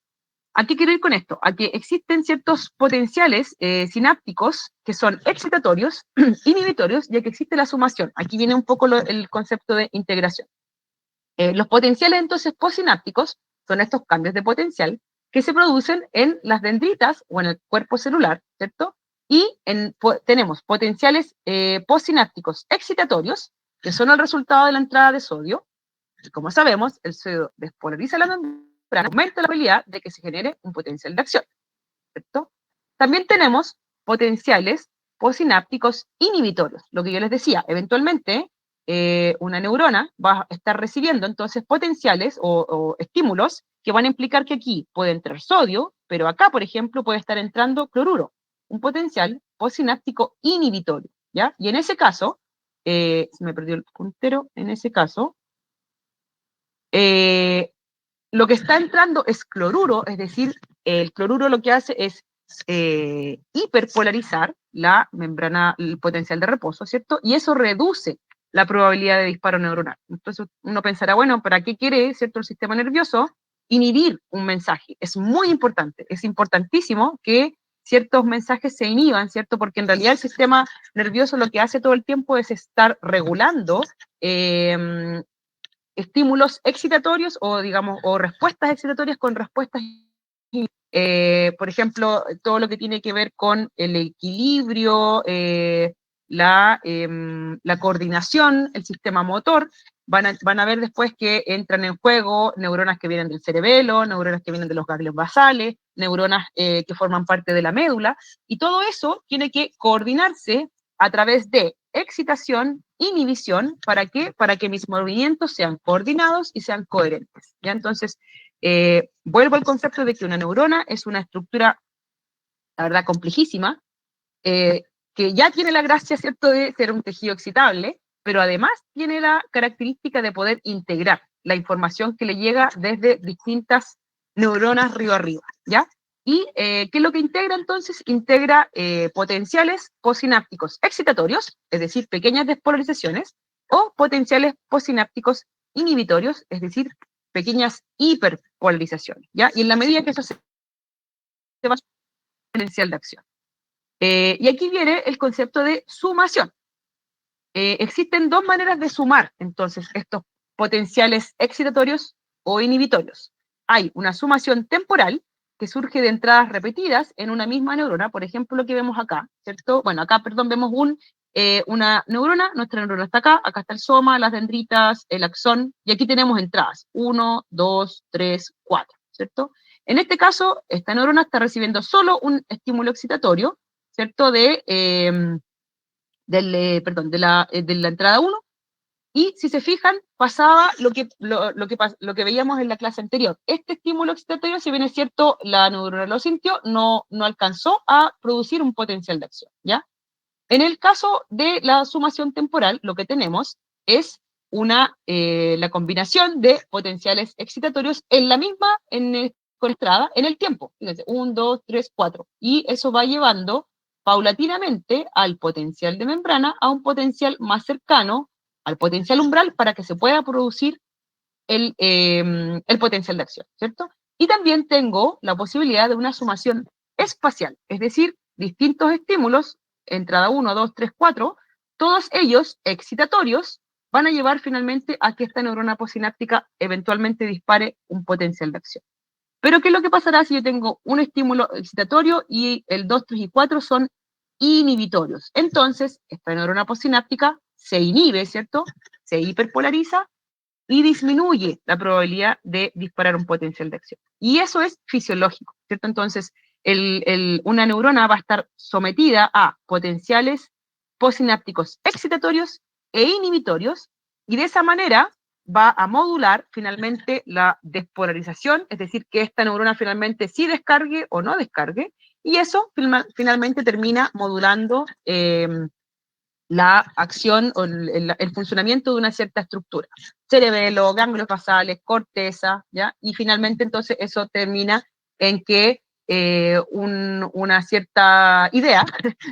¿a qué quiero ir con esto? A que existen ciertos potenciales sinápticos que son excitatorios, inhibitorios, ya que existe la sumación. Aquí viene un poco el concepto de integración. Los potenciales entonces posinápticos son estos cambios de potencial que se producen en las dendritas o en el cuerpo celular, ¿cierto? Y tenemos potenciales posinápticos excitatorios, que son el resultado de la entrada de sodio. Y como sabemos, el sodio despolariza la membrana, aumenta la probabilidad de que se genere un potencial de acción, ¿cierto? También tenemos potenciales posinápticos inhibitorios, lo que yo les decía, eventualmente una neurona va a estar recibiendo entonces potenciales o estímulos que van a implicar que aquí puede entrar sodio, pero acá, por ejemplo, puede estar entrando cloruro, un potencial posináptico inhibitorio, ¿ya? Y en ese caso, se me perdió el puntero, en ese caso, lo que está entrando es cloruro, es decir, el cloruro lo que hace es hiperpolarizar la membrana, el potencial de reposo, ¿cierto? Y eso reduce la probabilidad de disparo neuronal. Entonces uno pensará, bueno, ¿para qué quiere, ¿cierto?, el sistema nervioso inhibir un mensaje? Es muy importante, es importantísimo que ciertos mensajes se inhiban, ¿cierto? Porque en realidad el sistema nervioso lo que hace todo el tiempo es estar regulando estímulos excitatorios o, digamos, o respuestas excitatorias con respuestas, por ejemplo, todo lo que tiene que ver con el equilibrio, la coordinación, el sistema motor. Van a ver después que entran en juego neuronas que vienen del cerebelo, neuronas que vienen de los ganglios basales, neuronas que forman parte de la médula, y todo eso tiene que coordinarse a través de excitación, inhibición, ¿para qué? Para que mis movimientos sean coordinados y sean coherentes, ¿ya? Entonces, vuelvo al concepto de que una neurona es una estructura, la verdad, complejísima, que ya tiene la gracia, ¿cierto?, de ser un tejido excitable, pero además tiene la característica de poder integrar la información que le llega desde distintas neuronas río arriba, ¿ya? ¿Y qué es lo que integra entonces? Integra potenciales posinápticos excitatorios, es decir, pequeñas despolarizaciones, o potenciales posinápticos inhibitorios, es decir, pequeñas hiperpolarizaciones, ¿ya? Y en la medida que eso se va a potencial de acción. Y aquí viene el concepto de sumación. Existen dos maneras de sumar, entonces, estos potenciales excitatorios o inhibitorios. Hay una sumación temporal que surge de entradas repetidas en una misma neurona, por ejemplo, lo que vemos acá, ¿cierto? Bueno, acá, perdón, vemos una neurona, nuestra neurona está acá está el soma, las dendritas, el axón, y aquí tenemos entradas, 1, 2, 3, 4, ¿cierto? En este caso, esta neurona está recibiendo solo un estímulo excitatorio, ¿cierto? De la entrada 1, y si se fijan, pasaba lo que veíamos en la clase anterior. Este estímulo excitatorio, si bien es cierto, la neurona lo sintió, no alcanzó a producir un potencial de acción, ¿ya? En el caso de la sumación temporal, lo que tenemos es la combinación de potenciales excitatorios en la misma conectada en el tiempo. Fíjense, 1, 2, 3, 4. Y eso va llevando paulatinamente al potencial de membrana a un potencial más cercano al potencial umbral para que se pueda producir el potencial de acción, ¿cierto? Y también tengo la posibilidad de una sumación espacial, es decir, distintos estímulos, entrada 1, 2, 3, 4, todos ellos excitatorios, van a llevar finalmente a que esta neurona posináptica eventualmente dispare un potencial de acción. Pero ¿qué es lo que pasará si yo tengo un estímulo excitatorio y el 2, 3 y 4 son inhibitorios? Entonces, esta neurona posináptica se inhibe, ¿cierto? Se hiperpolariza y disminuye la probabilidad de disparar un potencial de acción. Y eso es fisiológico, ¿cierto? Entonces, una neurona va a estar sometida a potenciales posinápticos excitatorios e inhibitorios, y de esa manera va a modular finalmente la despolarización, es decir, que esta neurona finalmente sí descargue o no descargue, y eso finalmente termina modulando la acción o el funcionamiento de una cierta estructura. Cerebelo, ganglios basales, corteza, ¿ya? Y finalmente entonces eso termina en que una cierta idea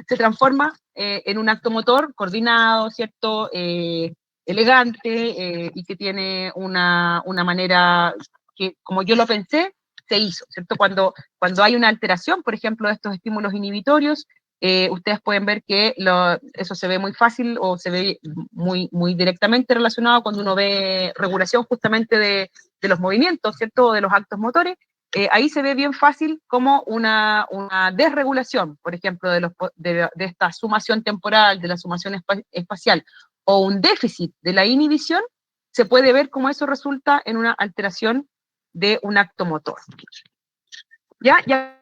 se transforma en un acto motor coordinado, ¿cierto? Elegante y que tiene una manera que, como yo lo pensé, se hizo, ¿cierto? Cuando hay una alteración, por ejemplo, de estos estímulos inhibitorios, ustedes pueden ver que eso se ve muy fácil o se ve muy directamente relacionado cuando uno ve regulación justamente de los movimientos, ¿cierto? O de los actos motores. Ahí se ve bien fácil como una desregulación, por ejemplo, de esta sumación temporal, de la sumación espacial, o un déficit de la inhibición, se puede ver cómo eso resulta en una alteración de un acto motor. Ya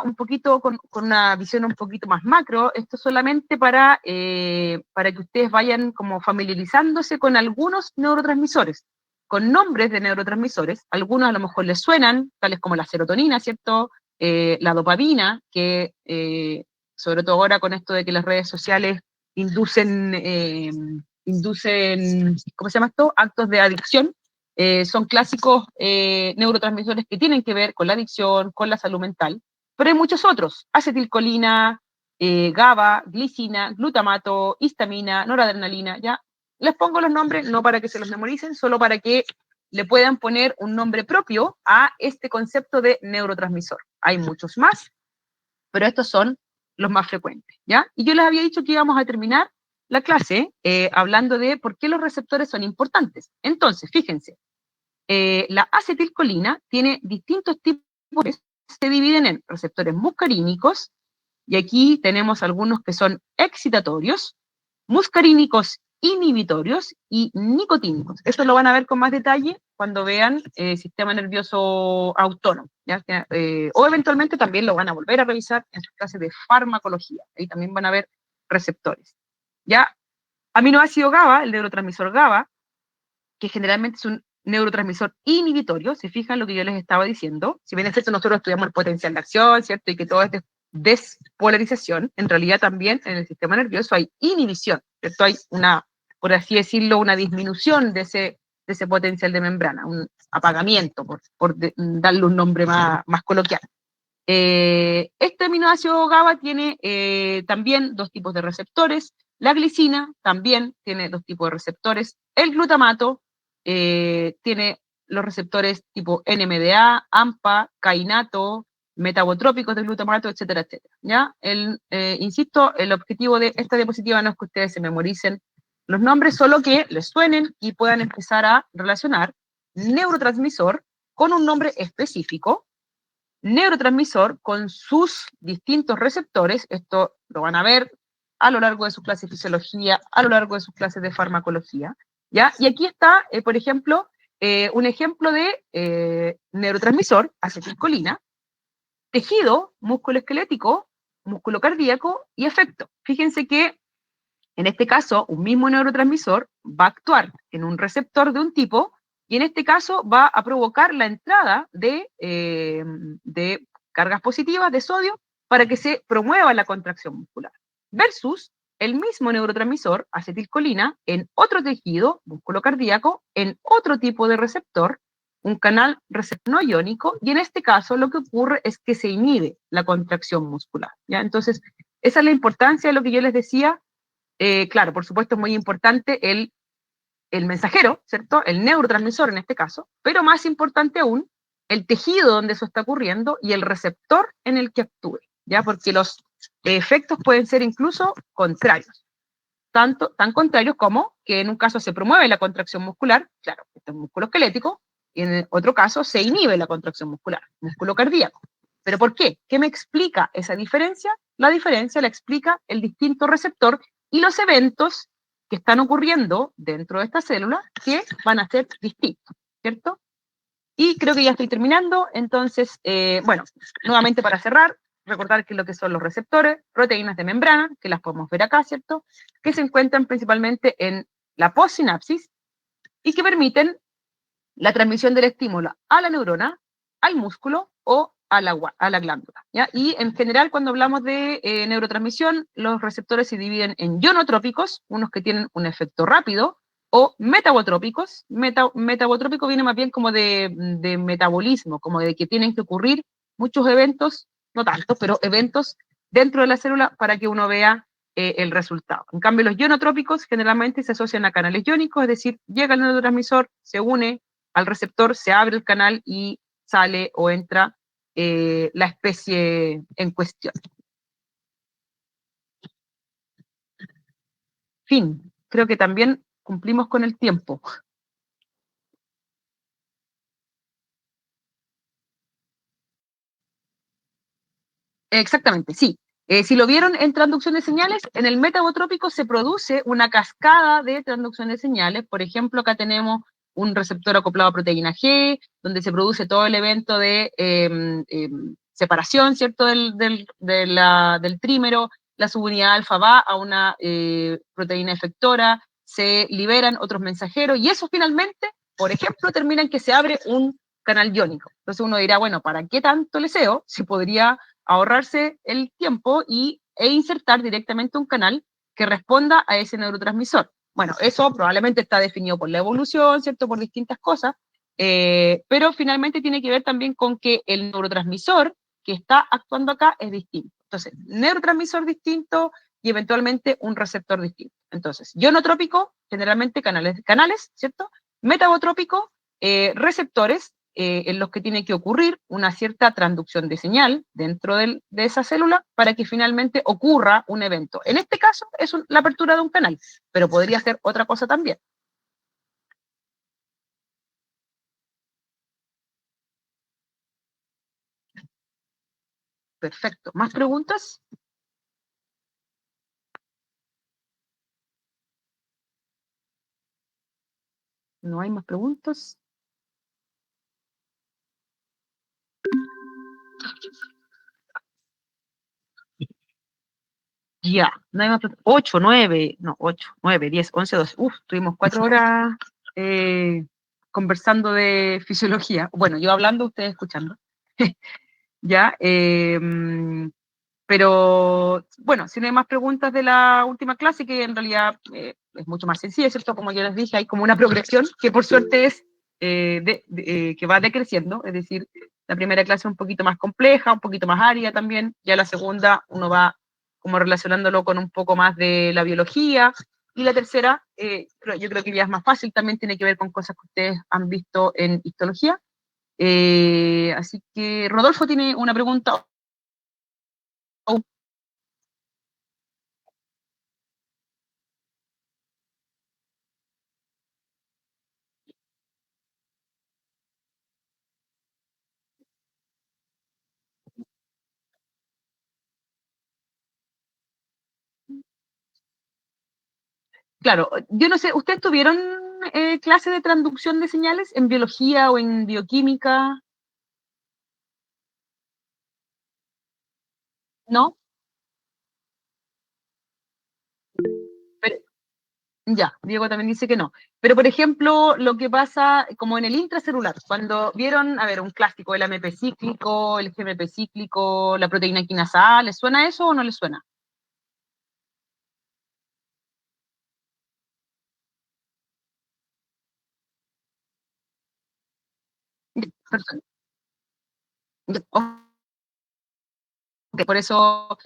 un poquito con una visión un poquito más macro, esto solamente para que ustedes vayan como familiarizándose con algunos neurotransmisores, con nombres de neurotransmisores, algunos a lo mejor les suenan, tales como la serotonina, ¿cierto? La dopamina, que sobre todo ahora con esto de que las redes sociales inducen, ¿cómo se llama esto? Actos de adicción. Son clásicos neurotransmisores que tienen que ver con la adicción, con la salud mental, pero hay muchos otros: acetilcolina, GABA, glicina, glutamato, histamina, noradrenalina, ¿ya? Les pongo los nombres no para que se los memoricen, solo para que le puedan poner un nombre propio a este concepto de neurotransmisor. Hay muchos más, pero estos son los más frecuentes, ¿ya? Y yo les había dicho que íbamos a terminar la clase hablando de por qué los receptores son importantes. Entonces, fíjense, la acetilcolina tiene distintos tipos, se dividen en receptores muscarínicos, y aquí tenemos algunos que son excitatorios, muscarínicos inhibitorios y nicotínicos. Esto lo van a ver con más detalle cuando vean sistema nervioso autónomo, ¿ya? O eventualmente también lo van a volver a revisar en sus clases de farmacología. Ahí también van a ver receptores. ¿Ya? Aminoácido GABA, el neurotransmisor GABA, que generalmente es un neurotransmisor inhibitorio, se fijan lo que yo les estaba diciendo. Si bien es cierto, nosotros estudiamos el potencial de acción, ¿cierto? Y que todo es despolarización, en realidad también en el sistema nervioso hay inhibición, ¿cierto? Hay una, por así decirlo, una disminución de ese potencial de membrana, un apagamiento, por darle un nombre más coloquial. Este aminoácido GABA tiene también dos tipos de receptores. La glicina también tiene dos tipos de receptores. El glutamato tiene los receptores tipo NMDA, AMPA, kainato, metabotrópicos del glutamato, etcétera, etcétera. ¿Ya? Insisto, el objetivo de esta diapositiva no es que ustedes se memoricen los nombres, solo que les suenen y puedan empezar a relacionar neurotransmisor con un nombre específico, neurotransmisor con sus distintos receptores. Esto lo van a ver a lo largo de sus clases de fisiología, a lo largo de sus clases de farmacología, ¿ya? Y aquí está, por ejemplo, un ejemplo de neurotransmisor, acetilcolina, tejido musculoesquelético, músculo cardíaco y efecto. Fíjense que en este caso, un mismo neurotransmisor va a actuar en un receptor de un tipo y en este caso va a provocar la entrada de cargas positivas de sodio para que se promueva la contracción muscular. Versus el mismo neurotransmisor, acetilcolina, en otro tejido, músculo cardíaco, en otro tipo de receptor, un canal receptor no iónico, y en este caso lo que ocurre es que se inhibe la contracción muscular, ¿ya? Entonces, esa es la importancia de lo que yo les decía. Claro, por supuesto es muy importante el mensajero, ¿cierto? El neurotransmisor en este caso, pero más importante aún, el tejido donde eso está ocurriendo y el receptor en el que actúe, ¿ya? Porque los efectos pueden ser incluso contrarios, tan contrarios como que en un caso se promueve la contracción muscular, claro, este es músculo esquelético, y en el otro caso se inhibe la contracción muscular, músculo cardíaco. ¿Pero por qué? ¿Qué me explica esa diferencia? La diferencia la explica el distinto receptor y los eventos que están ocurriendo dentro de esta célula que van a ser distintos, ¿cierto? Y creo que ya estoy terminando, entonces, bueno, nuevamente para cerrar, recordar que lo que son los receptores, proteínas de membrana, que las podemos ver acá, ¿cierto? Que se encuentran principalmente en la postsinapsis y que permiten la transmisión del estímulo a la neurona, al músculo o a la glándula, ¿ya? Y en general, cuando hablamos de neurotransmisión, los receptores se dividen en ionotrópicos, unos que tienen un efecto rápido, o metabotrópicos. Metabotrópico viene más bien como de metabolismo, como de que tienen que ocurrir muchos eventos, no tantos, pero eventos dentro de la célula para que uno vea el resultado. En cambio, los ionotrópicos generalmente se asocian a canales iónicos, es decir, llega el neurotransmisor, se une al receptor, se abre el canal y sale o entra la especie en cuestión. Fin, creo que también cumplimos con el tiempo. Exactamente, sí. Si lo vieron en transducción de señales, en el metabotrópico se produce una cascada de transducción de señales. Por ejemplo, acá tenemos un receptor acoplado a proteína G, donde se produce todo el evento de separación, ¿cierto?, del trímero. La subunidad alfa va a una proteína efectora, se liberan otros mensajeros, y eso finalmente, por ejemplo, termina en que se abre un canal iónico. Entonces uno dirá, bueno, ¿para qué tanto leseo? Si podría ahorrarse el tiempo e insertar directamente un canal que responda a ese neurotransmisor. Bueno, eso probablemente está definido por la evolución, ¿cierto? Por distintas cosas, pero finalmente tiene que ver también con que el neurotransmisor que está actuando acá es distinto. Entonces, neurotransmisor distinto y eventualmente un receptor distinto. Entonces, ionotrópico, generalmente canales, ¿cierto? Metabotrópico, receptores, en los que tiene que ocurrir una cierta transducción de señal dentro de esa célula para que finalmente ocurra un evento. En este caso es la apertura de un canal, pero podría ser otra cosa también. Perfecto. ¿Más preguntas? ¿No hay más preguntas? Ya, no hay más preguntas. 8, 9, no, 8, 9, 10, 11, 12. Uf, tuvimos 4 horas eh, conversando de fisiología. Bueno, yo hablando, ustedes escuchando. Ya, pero bueno, si no hay más preguntas de la última clase, que en realidad es mucho más sencilla, ¿cierto? Como yo les dije, hay como una progresión que por suerte es que va decreciendo, es decir, la primera clase es un poquito más compleja, un poquito más árida también, ya la segunda uno va como relacionándolo con un poco más de la biología, y la tercera, yo creo que ya es más fácil, también tiene que ver con cosas que ustedes han visto en histología. Así que Rodolfo tiene una pregunta. Claro, yo no sé, ¿ustedes tuvieron clase de transducción de señales en biología o en bioquímica? ¿No? Pero, ya, Diego también dice que no. Pero, por ejemplo, lo que pasa como en el intracelular, cuando vieron, a ver, un clásico, el AMP cíclico, el GMP cíclico, la proteína quinasa A, ¿les suena eso o no les suena? Ya, perfecto. Ya, que por eso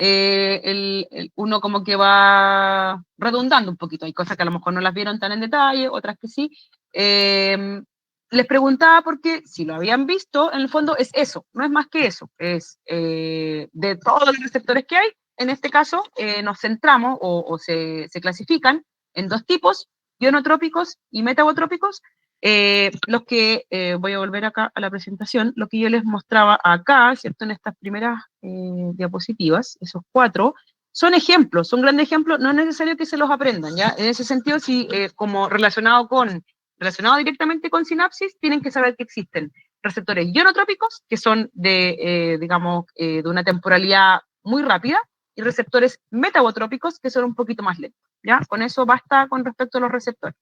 uno como que va redundando un poquito. Hay cosas que a lo mejor no las vieron tan en detalle, otras que sí. Eh, Les preguntaba porque si lo habían visto, en el fondo es eso, no es más que eso. Es de todos los receptores que hay, en este caso nos centramos o se clasifican en dos tipos, ionotrópicos y metabotrópicos. Los que, voy a volver acá a la presentación, lo que yo les mostraba acá, ¿cierto? En estas primeras diapositivas, esos 4, son ejemplos, son grandes ejemplos, no es necesario que se los aprendan, ¿ya? En ese sentido, sí, como relacionado directamente con sinapsis, tienen que saber que existen receptores ionotrópicos, que son digamos, de una temporalidad muy rápida, y receptores metabotrópicos, que son un poquito más lentos, ¿ya? Con eso basta con respecto a los receptores.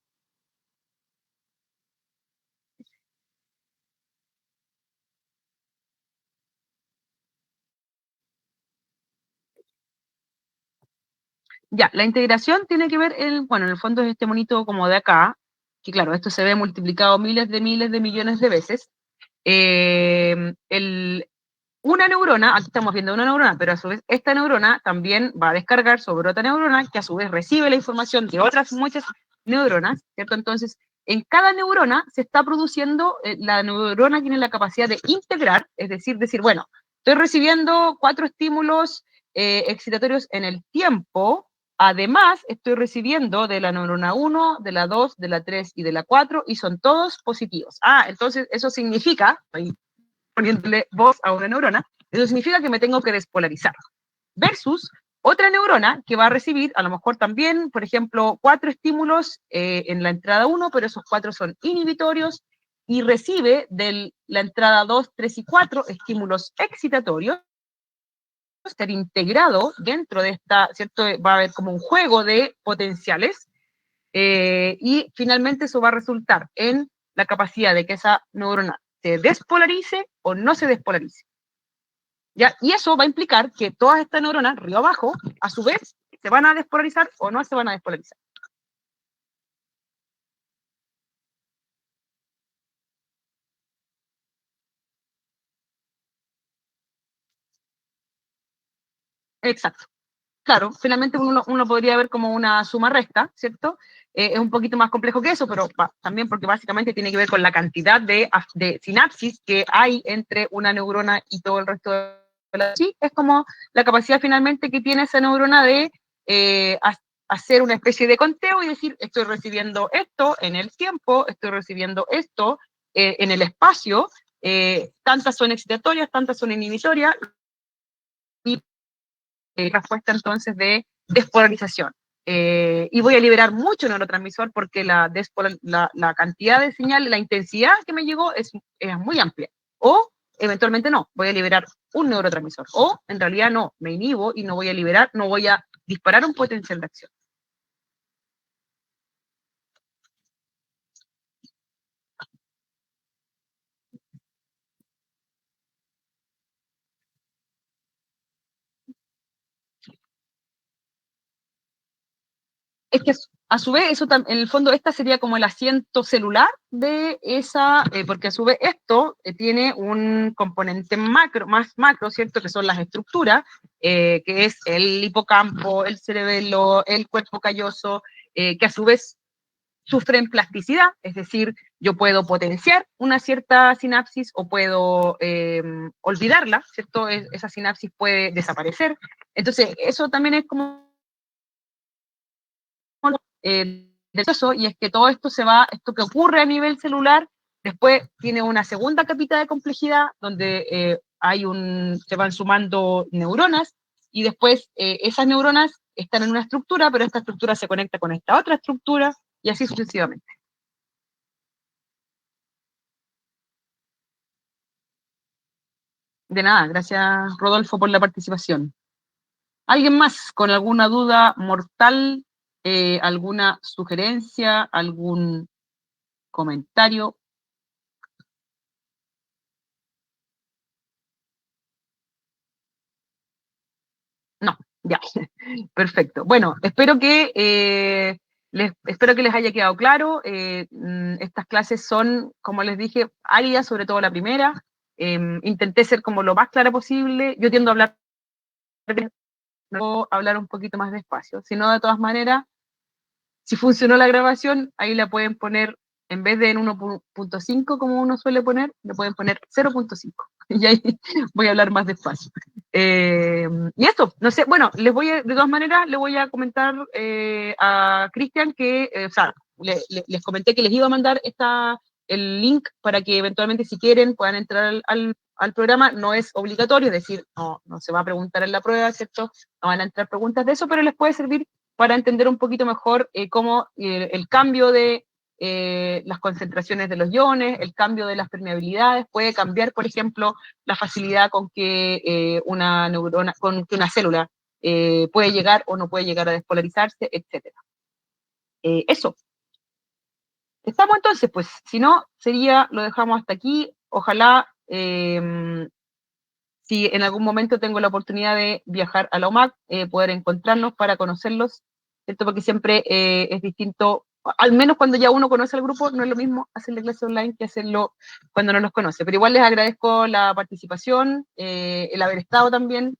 Ya, la integración tiene que ver, bueno, en el fondo es este monito como de acá, que claro, esto se ve multiplicado miles de millones de veces. Una neurona, aquí estamos viendo una neurona, pero a su vez esta neurona también va a descargar sobre otra neurona, que a su vez recibe la información de otras muchas neuronas, ¿cierto? Entonces, en cada neurona se está produciendo, la neurona tiene la capacidad de integrar, es decir, bueno, estoy recibiendo 4 estímulos excitatorios en el tiempo, además estoy recibiendo de la neurona 1, de la 2, de la 3 y de la 4, y son todos positivos. Entonces eso significa, poniéndole voz a una neurona, eso significa que me tengo que despolarizar. Versus otra neurona que va a recibir a lo mejor también, por ejemplo, 4 estímulos en la entrada 1, pero esos 4 son inhibitorios, y recibe de la entrada 2, 3 y 4 estímulos excitatorios, estar integrado dentro de esta, ¿cierto? Va a haber como un juego de potenciales, y finalmente eso va a resultar en la capacidad de que esa neurona se despolarice o no se despolarice. ¿Ya? Y eso va a implicar que todas estas neuronas, río abajo, a su vez, se van a despolarizar o no se van a despolarizar. Exacto. Claro, finalmente uno podría ver como una suma recta, ¿cierto? Es un poquito más complejo que eso, pero también porque básicamente tiene que ver con la cantidad de sinapsis que hay entre una neurona y todo el resto de la... Sí, es como la capacidad finalmente que tiene esa neurona de hacer una especie de conteo y decir, estoy recibiendo esto en el tiempo, estoy recibiendo esto en el espacio, tantas son excitatorias, tantas son inhibitorias, y respuesta entonces de despolarización. Y voy a liberar mucho neurotransmisor porque la cantidad de señal, la intensidad que me llegó es muy amplia. O eventualmente no, voy a liberar un neurotransmisor. O en realidad no, me inhibo y no voy a liberar, no voy a disparar un potencial de acción. Es que a su vez, eso en el fondo, esta sería como el asiento celular de esa, porque a su vez esto tiene un componente macro, más macro, ¿cierto? Que son las estructuras, que es el hipocampo, el cerebelo, el cuerpo calloso, que a su vez sufren plasticidad, es decir, yo puedo potenciar una cierta sinapsis o puedo olvidarla, ¿cierto? Esa sinapsis puede desaparecer. Entonces, eso también es como del proceso, y es que todo esto esto que ocurre a nivel celular, después tiene una segunda capita de complejidad donde se van sumando neuronas, y después esas neuronas están en una estructura, pero esta estructura se conecta con esta otra estructura, y así sucesivamente. De nada, gracias Rodolfo por la participación. ¿Alguien más con alguna duda mortal, alguna sugerencia, algún comentario? No, ya, perfecto. Bueno, espero que les haya quedado claro. Estas clases son, como les dije, áridas, sobre todo la primera. Intenté ser como lo más clara posible. Yo tiendo a hablar un poquito más despacio. Si no, de todas maneras, si funcionó la grabación, ahí la pueden poner, en vez de en 1.5 como uno suele poner, le pueden poner 0.5. Y ahí voy a hablar más despacio. Y esto, no sé, bueno, de todas maneras, le voy a comentar a Cristian que, o sea, les comenté que les iba a mandar el link para que eventualmente, si quieren, puedan entrar al programa. No es obligatorio, es decir, no se va a preguntar en la prueba, ¿cierto? No van a entrar preguntas de eso, pero les puede servir para entender un poquito mejor cómo el cambio de las concentraciones de los iones, el cambio de las permeabilidades, puede cambiar, por ejemplo, la facilidad con que con que una célula puede llegar o no puede llegar a despolarizarse, etc. Eso. Estamos entonces, pues, si no, lo dejamos hasta aquí. Ojalá si en algún momento tengo la oportunidad de viajar a la UMAC, poder encontrarnos para conocerlos, ¿cierto? Porque siempre es distinto, al menos cuando ya uno conoce al grupo, no es lo mismo hacer la clase online que hacerlo cuando no los conoce. Pero igual les agradezco la participación, el haber estado también,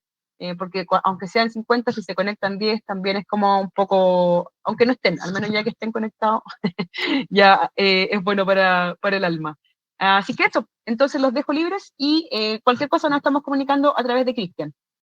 porque aunque sean 50, si se conectan 10, también es como un poco, aunque no estén, al menos ya que estén conectados, ya es bueno para el alma. Así que eso, entonces los dejo libres y cualquier cosa nos estamos comunicando a través de Cristian.